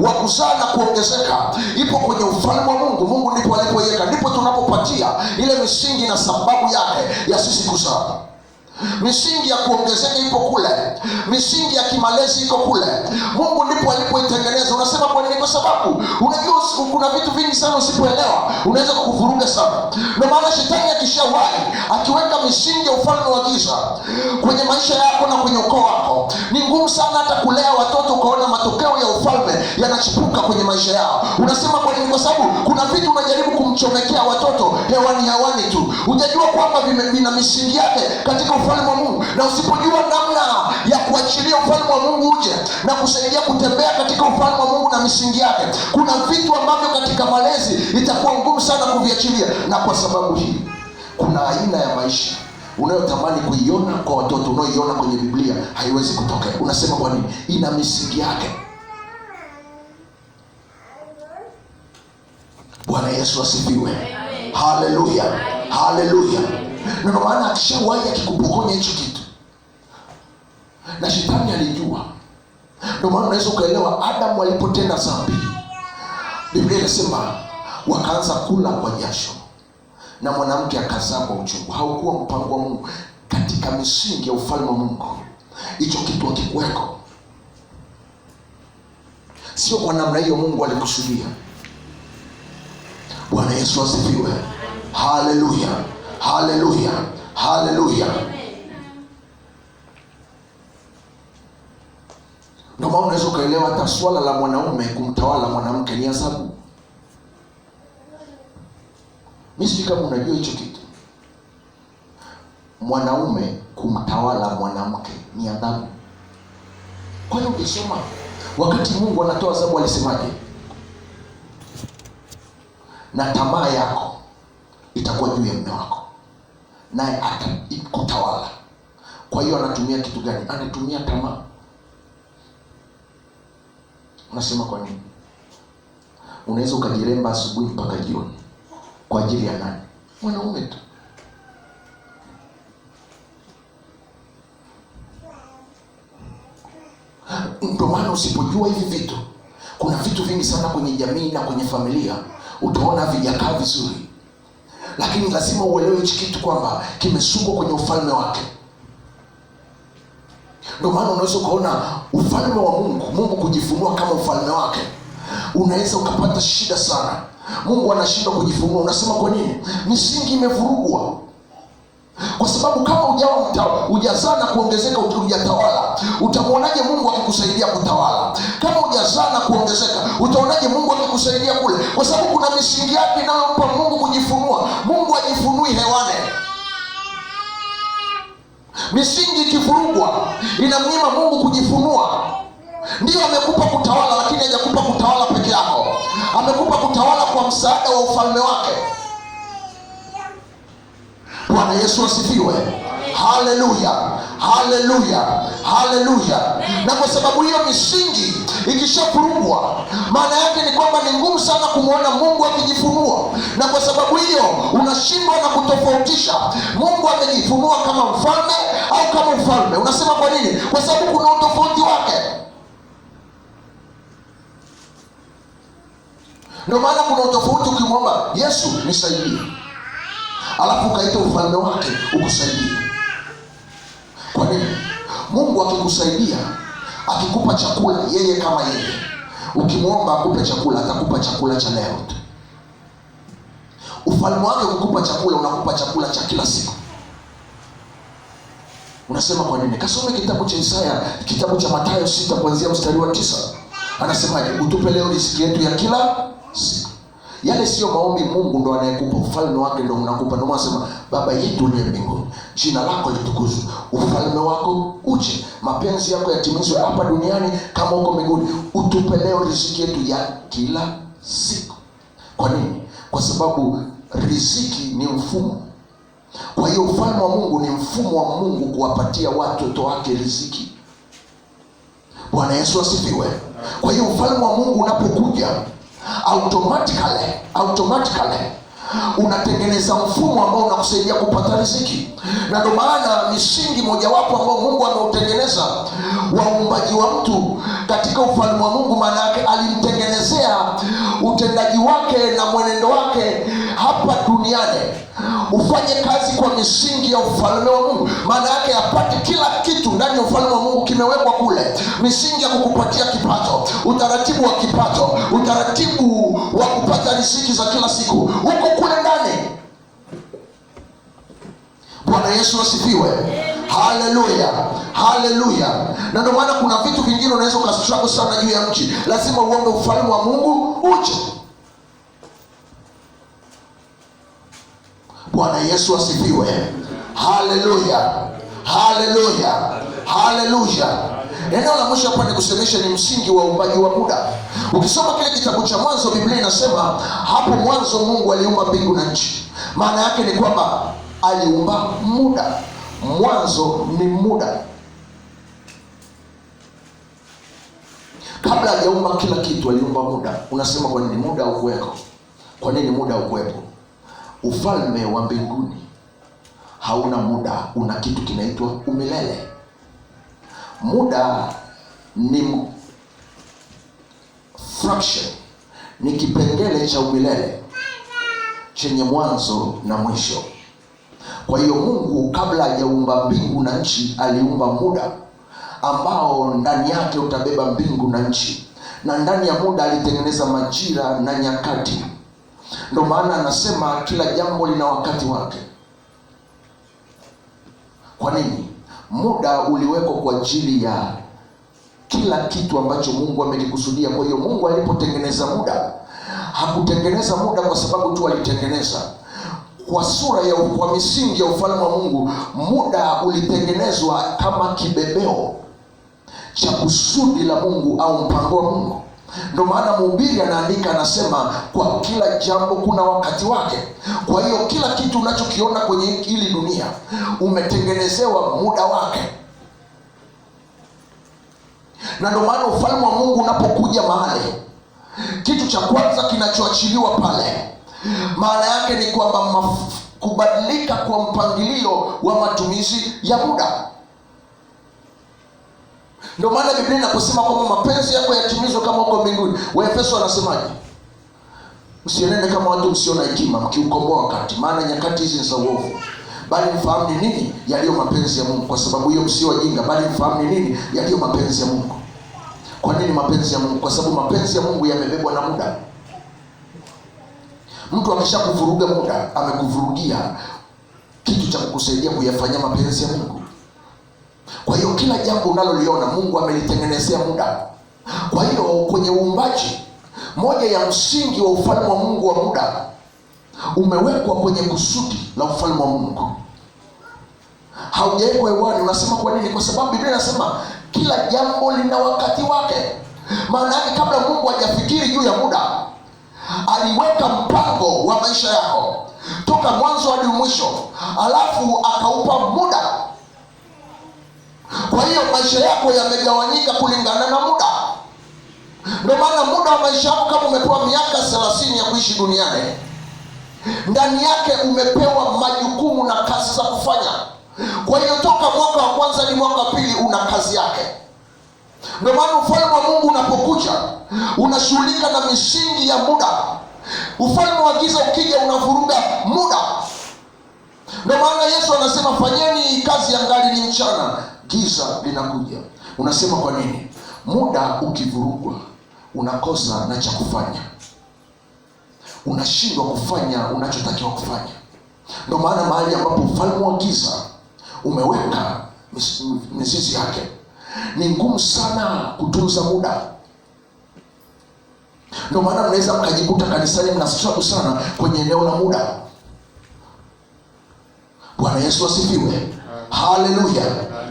wa kuzaa na kuongezeka ipo kwenye ufalme wa Mungu. Mungu ndipo alipoiweka, ndipo tunapopatia ile misingi na sababu yake ya sisi kuzaa. Misingi ya kuongezeka ipo kule, misingi ya kimalezi iko kule. Mungu ndipo alipoitengeneza. Unasema kwa nini? Kwa sababu unajua kuna vitu vingi sana usipoelewa unaweza kukuvuruga sana. Ndio maana shetani akishawahi akiweka misingi ya ufalme wa giza kwenye maisha yako na kwenye ukoo wako, ni ngumu sana hata kulea watoto ukaona matokeo ya ufalme yanachipuka kwenye maisha yao. Unasema kwa nini? Kwa sababu kuna vitu unajaribu kumchomekea watoto hewani tu, hujajua kwamba vina misingi yake katika ufalme wa Mungu. Na usipojua namna ya kuachilia ufalme wa Mungu uje na kusaidia kutembea katika ufalme wa Mungu na misingi yake, kuna vitu ambavyo katika malezi itakuwa ngumu sana kuviachilia. Na kwa sababu hii, kuna aina ya maisha unayotamani kuiona kwa watoto, unayoiona kwenye Biblia, haiwezi kutokea. Unasema kwa nini? Ina misingi yake. Bwana Yesu asifiwe. Haleluya, haleluya. Ndio maana akishawahi akikupokonya hicho kitu, na shetani alijua. Ndio maana unaweza ukaelewa Adamu alipotenda dhambi, Biblia inasema wakaanza kula kwa jasho na mwanamke akazaa kwa uchungu. Haukuwa mpango wa Mungu katika misingi ya ufalme wa Mungu. Hicho kitu hakikuweko, sio kwa namna hiyo Mungu alikusudia. Bwana Yesu asifiwe. Haleluya, haleluya, haleluya. Ndio maana unaweza ukaelewa hata swala la mwanaume kumtawala mwanamke ni adhabu. Mimi sijui kama unajua hicho kitu. Mwanaume kumtawala mwanamke ni adhabu. Kwa hiyo ukisoma wakati Mungu anatoa adhabu alisemaje? Na tamaa yako itakuwa juu ya mume wako, naye atakutawala. Kwa hiyo anatumia kitu gani? Anatumia tamaa. Unasema kwa nini? Unaweza ukajiremba asubuhi mpaka jioni kwa ajili ya nani? Mwanaume tu. Ndio maana usipojua hivi vitu, kuna vitu vingi sana kwenye jamii na kwenye familia utaona vijakaa vizuri, lakini lazima uelewe hichi kitu kwamba kimesukwa kwenye ufalme wake. Ndio maana unaweza ukaona ufalme wa Mungu kujifunua kama ufalme wake, unaweza ukapata shida sana. Mungu anashindwa kujifunua. Unasema kwa nini? Misingi imevurugwa. Kwa sababu kama hujazaa na kuongezeka, hujatawala, utamwonaje Mungu akikusaidia kutawala? Kama hujazaa na kuongezeka, utaonaje Mungu akikusaidia kule? Kwa sababu kuna misingi yake inayompa Mungu kujifunua. Mungu hajifunui hewani. Misingi ikivurugwa inamnyima Mungu Ndiyo amekupa kutawala, lakini hajakupa kutawala peke yako. Amekupa kutawala kwa msaada wa ufalme wake. Bwana Yesu asifiwe. Haleluya, haleluya, haleluya. Na kwa sababu hiyo misingi ikishafurugwa, maana yake ni kwamba ni ngumu sana kumwona Mungu akijifunua. Na kwa sababu hiyo unashindwa na kutofautisha Mungu amejifunua kama mfalme au kama ufalme. Unasema kwa nini? Kwa sababu kuna utofauti wake. Ndio maana kuna utofauti ukimwomba Yesu nisaidie, alafu ukaita ufalme wake ukusaidie. Kwa nini? Mungu akikusaidia, akikupa chakula, yeye kama yeye, ukimwomba akupe chakula, atakupa chakula cha leo. Ufalme wake kukupa chakula, unakupa chakula cha kila siku. Unasema kwa nini? Kasome kitabu cha Isaya, kitabu cha Mathayo 6 kuanzia mstari wa 9. Anasemaje? Utupe leo riziki yetu ya kila siku. Yale sio maombi, Mungu ndo anayekupa. Ufalme wake ndo unakupa. Ndio anasema Baba yetu uliye mbinguni, jina lako litukuzwe, ufalme wako uje, mapenzi yako yatimizwe hapa duniani kama huko mbinguni. Utupe leo riziki yetu ya kila siku. Kwa nini? Kwa sababu riziki ni mfumo. Kwa hiyo ufalme wa Mungu ni mfumo wa Mungu kuwapatia watoto wake riziki. Bwana Yesu asifiwe. Kwa hiyo ufalme wa Mungu unapokuja, automatically unatengeneza mfumo ambao unakusaidia kupata riziki. Na ndio maana misingi mojawapo ambao Mungu ameutengeneza wa uumbaji wa mtu katika ufalme wa Mungu, maana yake alimtengenezea utendaji wake na mwenendo wake hapa duniani ufanye kazi kwa misingi ya ufalme wa Mungu. Maana yake apate kila kitu ndani ya ufalme wa Mungu kimewekwa kule. Misingi ya kukupatia kipato, utaratibu wa kipato, utaratibu wa kupata riziki za kila siku huko kule ndani. Bwana Yesu asifiwe. Haleluya, haleluya. Na ndio maana kuna vitu vingine unaweza ukastruggle sana juu ya mchi, lazima uombe ufalme wa Mungu uje. Bwana Yesu asifiwe. Haleluya, haleluya, haleluya. Eneo la mwisho hapa ni kusemesha ni msingi wa uumbaji wa muda. Ukisoma kile kitabu cha Mwanzo, Biblia inasema hapo mwanzo Mungu aliumba mbingu na nchi. Maana yake ni kwamba aliumba muda. Mwanzo ni muda. Kabla hajaumba kila kitu aliumba muda. Unasema kwa nini muda haukuweko? Kwa nini muda haukuwepo? Ufalme wa mbinguni hauna muda, una kitu kinaitwa umilele. Muda ni fraction, ni kipengele cha umilele chenye mwanzo na mwisho. Kwa hiyo Mungu kabla hajaumba mbingu na nchi aliumba muda ambao ndani yake utabeba mbingu na nchi, na ndani ya muda alitengeneza majira na nyakati. Ndio maana anasema kila jambo lina wakati wake. Kwa nini? Muda uliwekwa kwa ajili ya kila kitu ambacho Mungu amekikusudia. Kwa hiyo Mungu alipotengeneza muda, hakutengeneza muda kwa sababu tu alitengeneza. Kwa sura ya kwa misingi ya ufalme wa Mungu, muda ulitengenezwa kama kibebeo cha kusudi la Mungu au mpango wa Mungu. Ndio maana Mhubiri anaandika, anasema kwa kila jambo kuna wakati wake. Kwa hiyo kila kitu unachokiona kwenye hili dunia umetengenezewa muda wake. Na ndio maana ufalme wa Mungu unapokuja mahali, kitu cha kwanza kinachoachiliwa pale, maana yake ni kwamba kubadilika kwa mpangilio wa matumizi ya muda. Ndio maana Biblia inaposema kwamba mapenzi yako yatimizwe kama huko mbinguni. Waefeso wanasemaje? Msienende kama watu msiona hekima, mkiukomboa wakati, maana nyakati hizi ni za uovu. Bali mfahamu ni nini yaliyo mapenzi ya Mungu. Kwa sababu hiyo msio wajinga, bali mfahamu ni nini yaliyo mapenzi ya Mungu. Kwa nini mapenzi ya Mungu? Kwa sababu mapenzi ya Mungu yamebebwa na muda. Mtu akishakuvuruga muda, amekuvurugia kitu cha kukusaidia kuyafanyia mapenzi ya Mungu. Kwa hiyo kila jambo unaloliona Mungu amelitengenezea muda. Kwa hiyo kwenye uumbaji, moja ya msingi wa ufalme wa Mungu wa muda umewekwa kwenye kusudi la ufalme wa Mungu. Haujawekwa hewani. Unasema kwa nini? Kwa sababu Biblia inasema Kila jambo lina wakati wake. Maana yake kabla Mungu hajafikiri juu ya muda, aliweka mpango wa maisha yako toka mwanzo hadi mwisho, alafu akaupa muda. Kwa hiyo maisha yako yamegawanyika kulingana na muda. Ndio maana muda wa maisha yako, kama umepewa miaka 30 ya kuishi duniani, ndani yake umepewa majukumu na kazi za kufanya. Kwa hiyo toka mwaka wa kwanza hadi mwaka wa pili una kazi yake. Ndio maana ufalme wa Mungu unapokuja unashughulika na misingi ya muda. Ufalme wa giza ukija unavuruga muda. Ndio maana Yesu anasema fanyeni kazi angali ni mchana, giza linakuja. Unasema kwa nini? Muda ukivurugwa unakosa na cha kufanya, unashindwa kufanya unachotakiwa kufanya. Ndio maana mahali ambapo ufalme wa giza umeweka mizizi yake, ni ngumu sana kutunza muda. Ndio maana mnaweza mkajikuta kanisani mna struggle sana kwenye eneo la muda. Bwana Yesu asifiwe. Haleluya,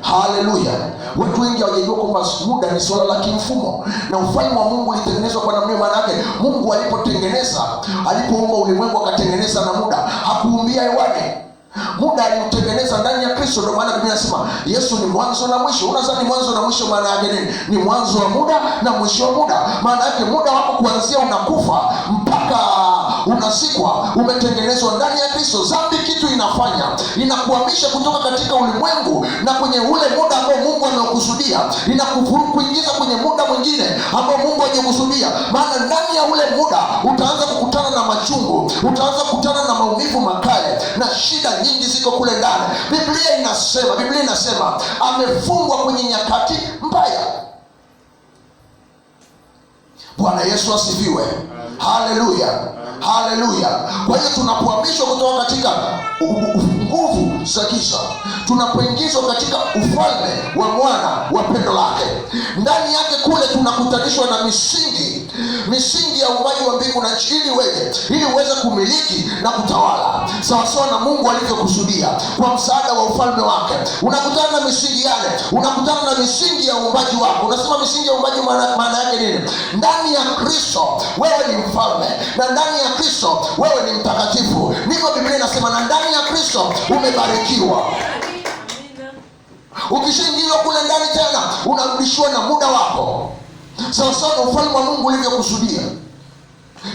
haleluya. Watu wengi hawajajua kwamba muda ni swala la kimfumo, na ufalme wa Mungu ulitengenezwa kwa namna. Maana yake Mungu alipoumba ulimwengu akatengeneza na muda, hakuumbia hewani. Muda aliutengeneza ndani ya Kristo. Ndio maana Biblia inasema Yesu ni mwanzo na mwisho. Unadhani mwanzo na mwisho maana yake nini? Ni mwanzo wa muda na mwisho wa muda. Maana yake muda wako kuanzia unakufa mpaka unazikwa umetengenezwa ndani ya Kristo. Dhambi kitu inafanya, inakuhamisha kutoka katika ulimwengu na kwenye ule muda ambao Mungu amekusudia, inakuingiza kwenye muda mwingine ambao Mungu hajakusudia. Maana ndani ya ule muda utaanza kukutana na machungu, utaanza kukutana na maumivu makali na shida nyingi ziko kule ndani. Biblia inasema amefungwa kwenye nyakati mbaya. Bwana Yesu asifiwe. Haleluya, haleluya. Kwa hiyo tunapohamishwa kutoka katika nguvu za giza, tunapoingizwa katika ufalme wa mwana wa pendo lake, ndani yake kule tunakutanishwa na misingi ya uumbaji wa mbingu na nchi, ili uweze kumiliki na kutawala sawasawa na Mungu alivyokusudia kwa msaada wa ufalme wake. Unakutana na misingi yale, unakutana na misingi ya uumbaji wako. Unasema misingi ya uumbaji maana yake nini? Ndani ya Kristo wewe ni mfalme, na ndani ya Kristo wewe ni mtakatifu. Ndivyo Biblia inasema, na ndani ya Kristo umebarikiwa. Ukishaingizwa kule ndani tena unarudishiwa na muda wako sawasawa na ufalme wa Mungu ulivyokusudia,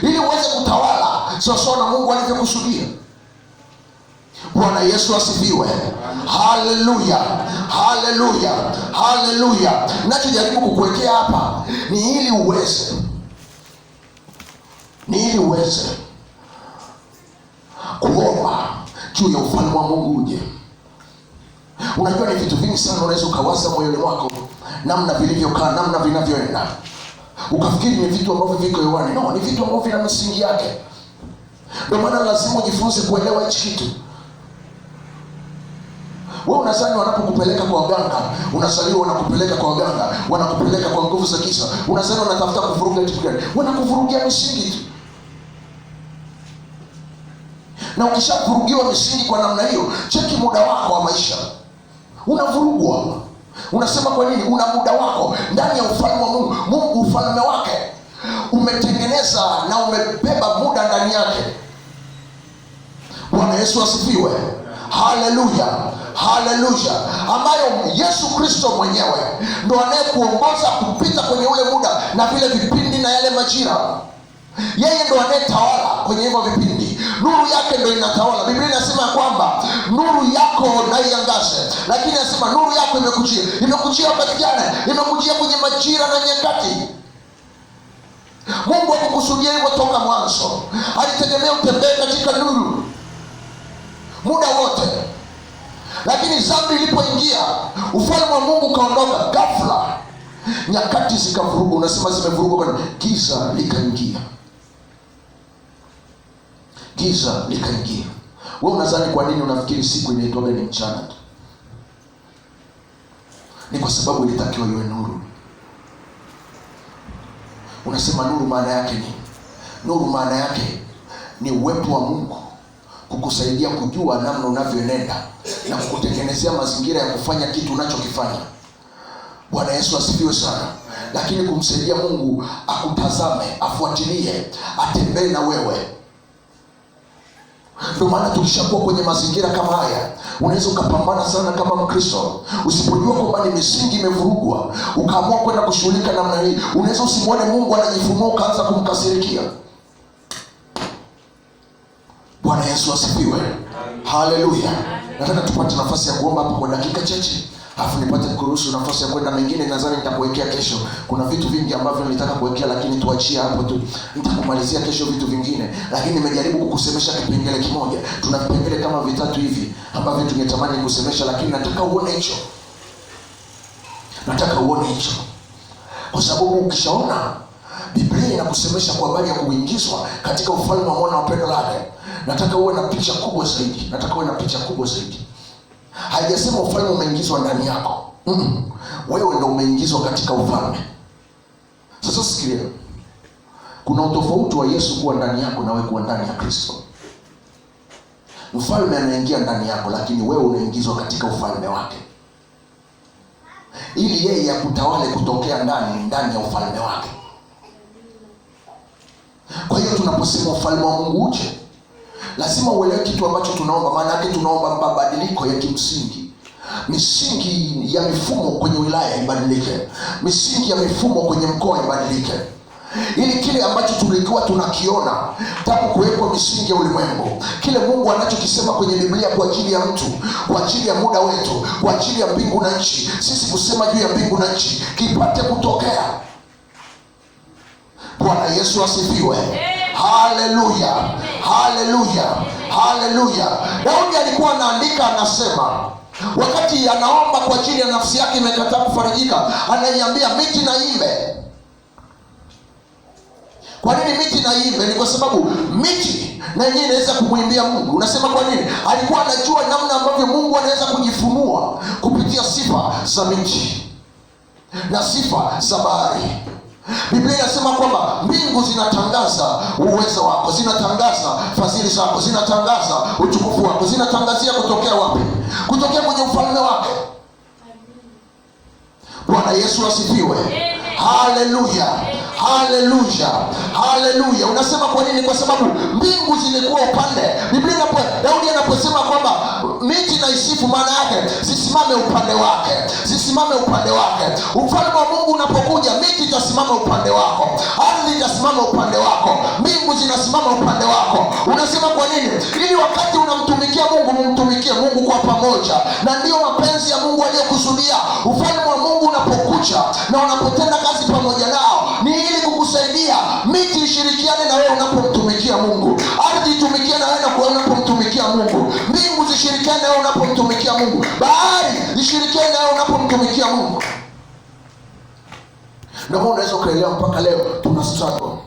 ili uweze kutawala sawasawa na Mungu alivyokusudia. Bwana Yesu asifiwe. Haleluya, haleluya, haleluya. Ninachojaribu kukuwekea hapa ni ili uweze kuomba juu ya ufalme wa Mungu uje. Unajua ni vitu vingi sana unaweza ukawaza moyoni mwako, namna vilivyokaa, namna vinavyoenda, ukafikiri ni vitu ambavyo viko hewani. No, ni vitu ambavyo vina misingi yake. Ndio maana lazima ujifunze kuelewa hichi kitu. Wewe unadhani wanapokupeleka kwa waganga, unasaliwa wanakupeleka kwa waganga, wanakupeleka kwa nguvu za giza, unadhani wanatafuta kuvuruga kitu gani? Wanakuvurugia misingi tu. Na ukishavurugiwa misingi kwa namna hiyo, cheki muda wako wa maisha unavurugwa. Unasema kwa nini? Una muda wako ndani ya ufalme wa Mungu. Mungu ufalme wake umetengeneza na umebeba muda ndani yake. Bwana Yesu asifiwe. Haleluya, haleluya. Ambayo Yesu Kristo mwenyewe ndo anayekuongoza kupita kwenye ule muda na vile vipindi na yale majira. Yeye ndo anayetawala kwenye hivyo vipindi. Nuru yake ndo inatawala. Biblia inasema kwamba nuru yako na iangaze, lakini inasema nuru yako imekujia wakati gani? Imekujia kwenye majira na nyakati. Mungu hakukusudia hivyo toka mwanzo. Alitegemea utembee katika nuru muda wote, lakini dhambi ilipoingia, ufalme wa Mungu ukaondoka ghafla, nyakati zikavuruga. Unasema zimevurugwa, giza likaingia. Giza likaingia. Wewe unadhani kwa nini unafikiri siku inaitwa ni mchana? Ni kwa sababu ilitakiwa iwe nuru. Unasema nuru maana yake ni? Nuru maana yake ni uwepo wa Mungu kukusaidia kujua namna unavyoenenda na kukutengenezea mazingira ya kufanya kitu unachokifanya. Bwana Yesu asifiwe sana. Lakini kumsaidia Mungu akutazame, afuatilie, atembee na wewe. Ndio maana tukishakuwa kwenye mazingira kama haya, unaweza ukapambana sana kama Mkristo. Usipojua kwamba ni misingi imevurugwa, ukaamua kwenda kushughulika namna hii, unaweza usimuone Mungu anajifunua, ukaanza kumkasirikia. Bwana Yesu asifiwe. Haleluya. Nataka tupate nafasi ya kuomba hapo kwa dakika chache, alafu nipate kuruhusu nafasi ya kwenda mengine. Nadhani nitakuwekea kesho. Kuna vitu vingi ambavyo nilitaka kuwekea, lakini tuachie hapo tu. Nitakumalizia kesho vitu vingine, lakini nimejaribu kukusemesha kipengele kimoja. Tuna vipengele kama vitatu hivi ambavyo tungetamani kusemesha, lakini nataka uone hicho. Nataka uone hicho. Kwa sababu ukishaona Biblia inakusemesha kwa habari ya kuingizwa katika ufalme wa mwana wa pendo lake, nataka uwe na picha kubwa zaidi. Nataka uwe na picha kubwa zaidi. Haijasema ufalme umeingizwa ndani yako. Wewe ndio umeingizwa katika ufalme. Sasa sikia. Kuna utofauti wa Yesu kuwa ndani yako na wewe kuwa ndani ya Kristo. Mfalme anaingia ndani yako, lakini wewe unaingizwa katika ufalme wake, ili yeye akutawale kutokea ndani ya ufalme wake. Kwa hiyo tunaposema ufalme wa Mungu uje, lazima uelewe kitu ambacho tunaomba. Maana yake tunaomba mabadiliko ya kimsingi. Misingi ya mifumo kwenye wilaya ibadilike, misingi ya mifumo kwenye mkoa ibadilike, ili kile ambacho tulikuwa tunakiona tangu kuwekwa misingi ya ulimwengu, kile Mungu anachokisema kwenye Biblia kwa ajili ya mtu, kwa ajili ya muda wetu, kwa ajili ya mbingu na nchi, sisi kusema juu ya mbingu na nchi, kipate kutokea. Bwana Yesu asifiwe. Haleluya, haleluya, haleluya. Daudi alikuwa anaandika, anasema wakati anaomba kwa ajili ya nafsi yake imekataa kufarijika, anaiambia miti na imbe. Kwa nini miti na imbe? Ni kwa sababu miti na yenyewe inaweza kumwimbia Mungu. Unasema kwa nini? Alikuwa anajua namna ambavyo Mungu anaweza kujifunua kupitia sifa za miti na sifa za bahari. Biblia inasema kwamba mbingu zinatangaza uwezo wako, zinatangaza fadhili zako, zinatangaza utukufu wako, zinatangazia kutokea wapi? Kutokea kwenye ufalme wake. Bwana Yesu asifiwe. Haleluya, haleluya, haleluya. Unasema kwa nini? Kwa sababu mbingu zilikuwa upande. Biblia Daudi anaposema kwamba miti na isifu, maana yake zisimame upande wake, zisimame upande wake. Ufalme wa Mungu unapokuja, miti itasimama upande wako, ardhi itasimama upande wako, mbingu zinasimama upande wako. Unasema kwa nini? Ili wakati unamtumikia Mungu, mumtumikie Mungu kwa pamoja, na ndiyo mapenzi ya Mungu aliyokusudia. Ufalme wa Mungu unapokuja na unapotenda kazi pamoja nao, ni ili kukusaidia. Miti ishirikiane na wewe unapomtumikia Mungu, ardhi itumikie na wewe unapomtumikia Mungu, mbingu zishirikiane na wewe unapomtumikia Mungu, bahari ishirikiane na wewe unapomtumikia Mungu. Ndio unaweza kuelewa mpaka leo tuna struggle.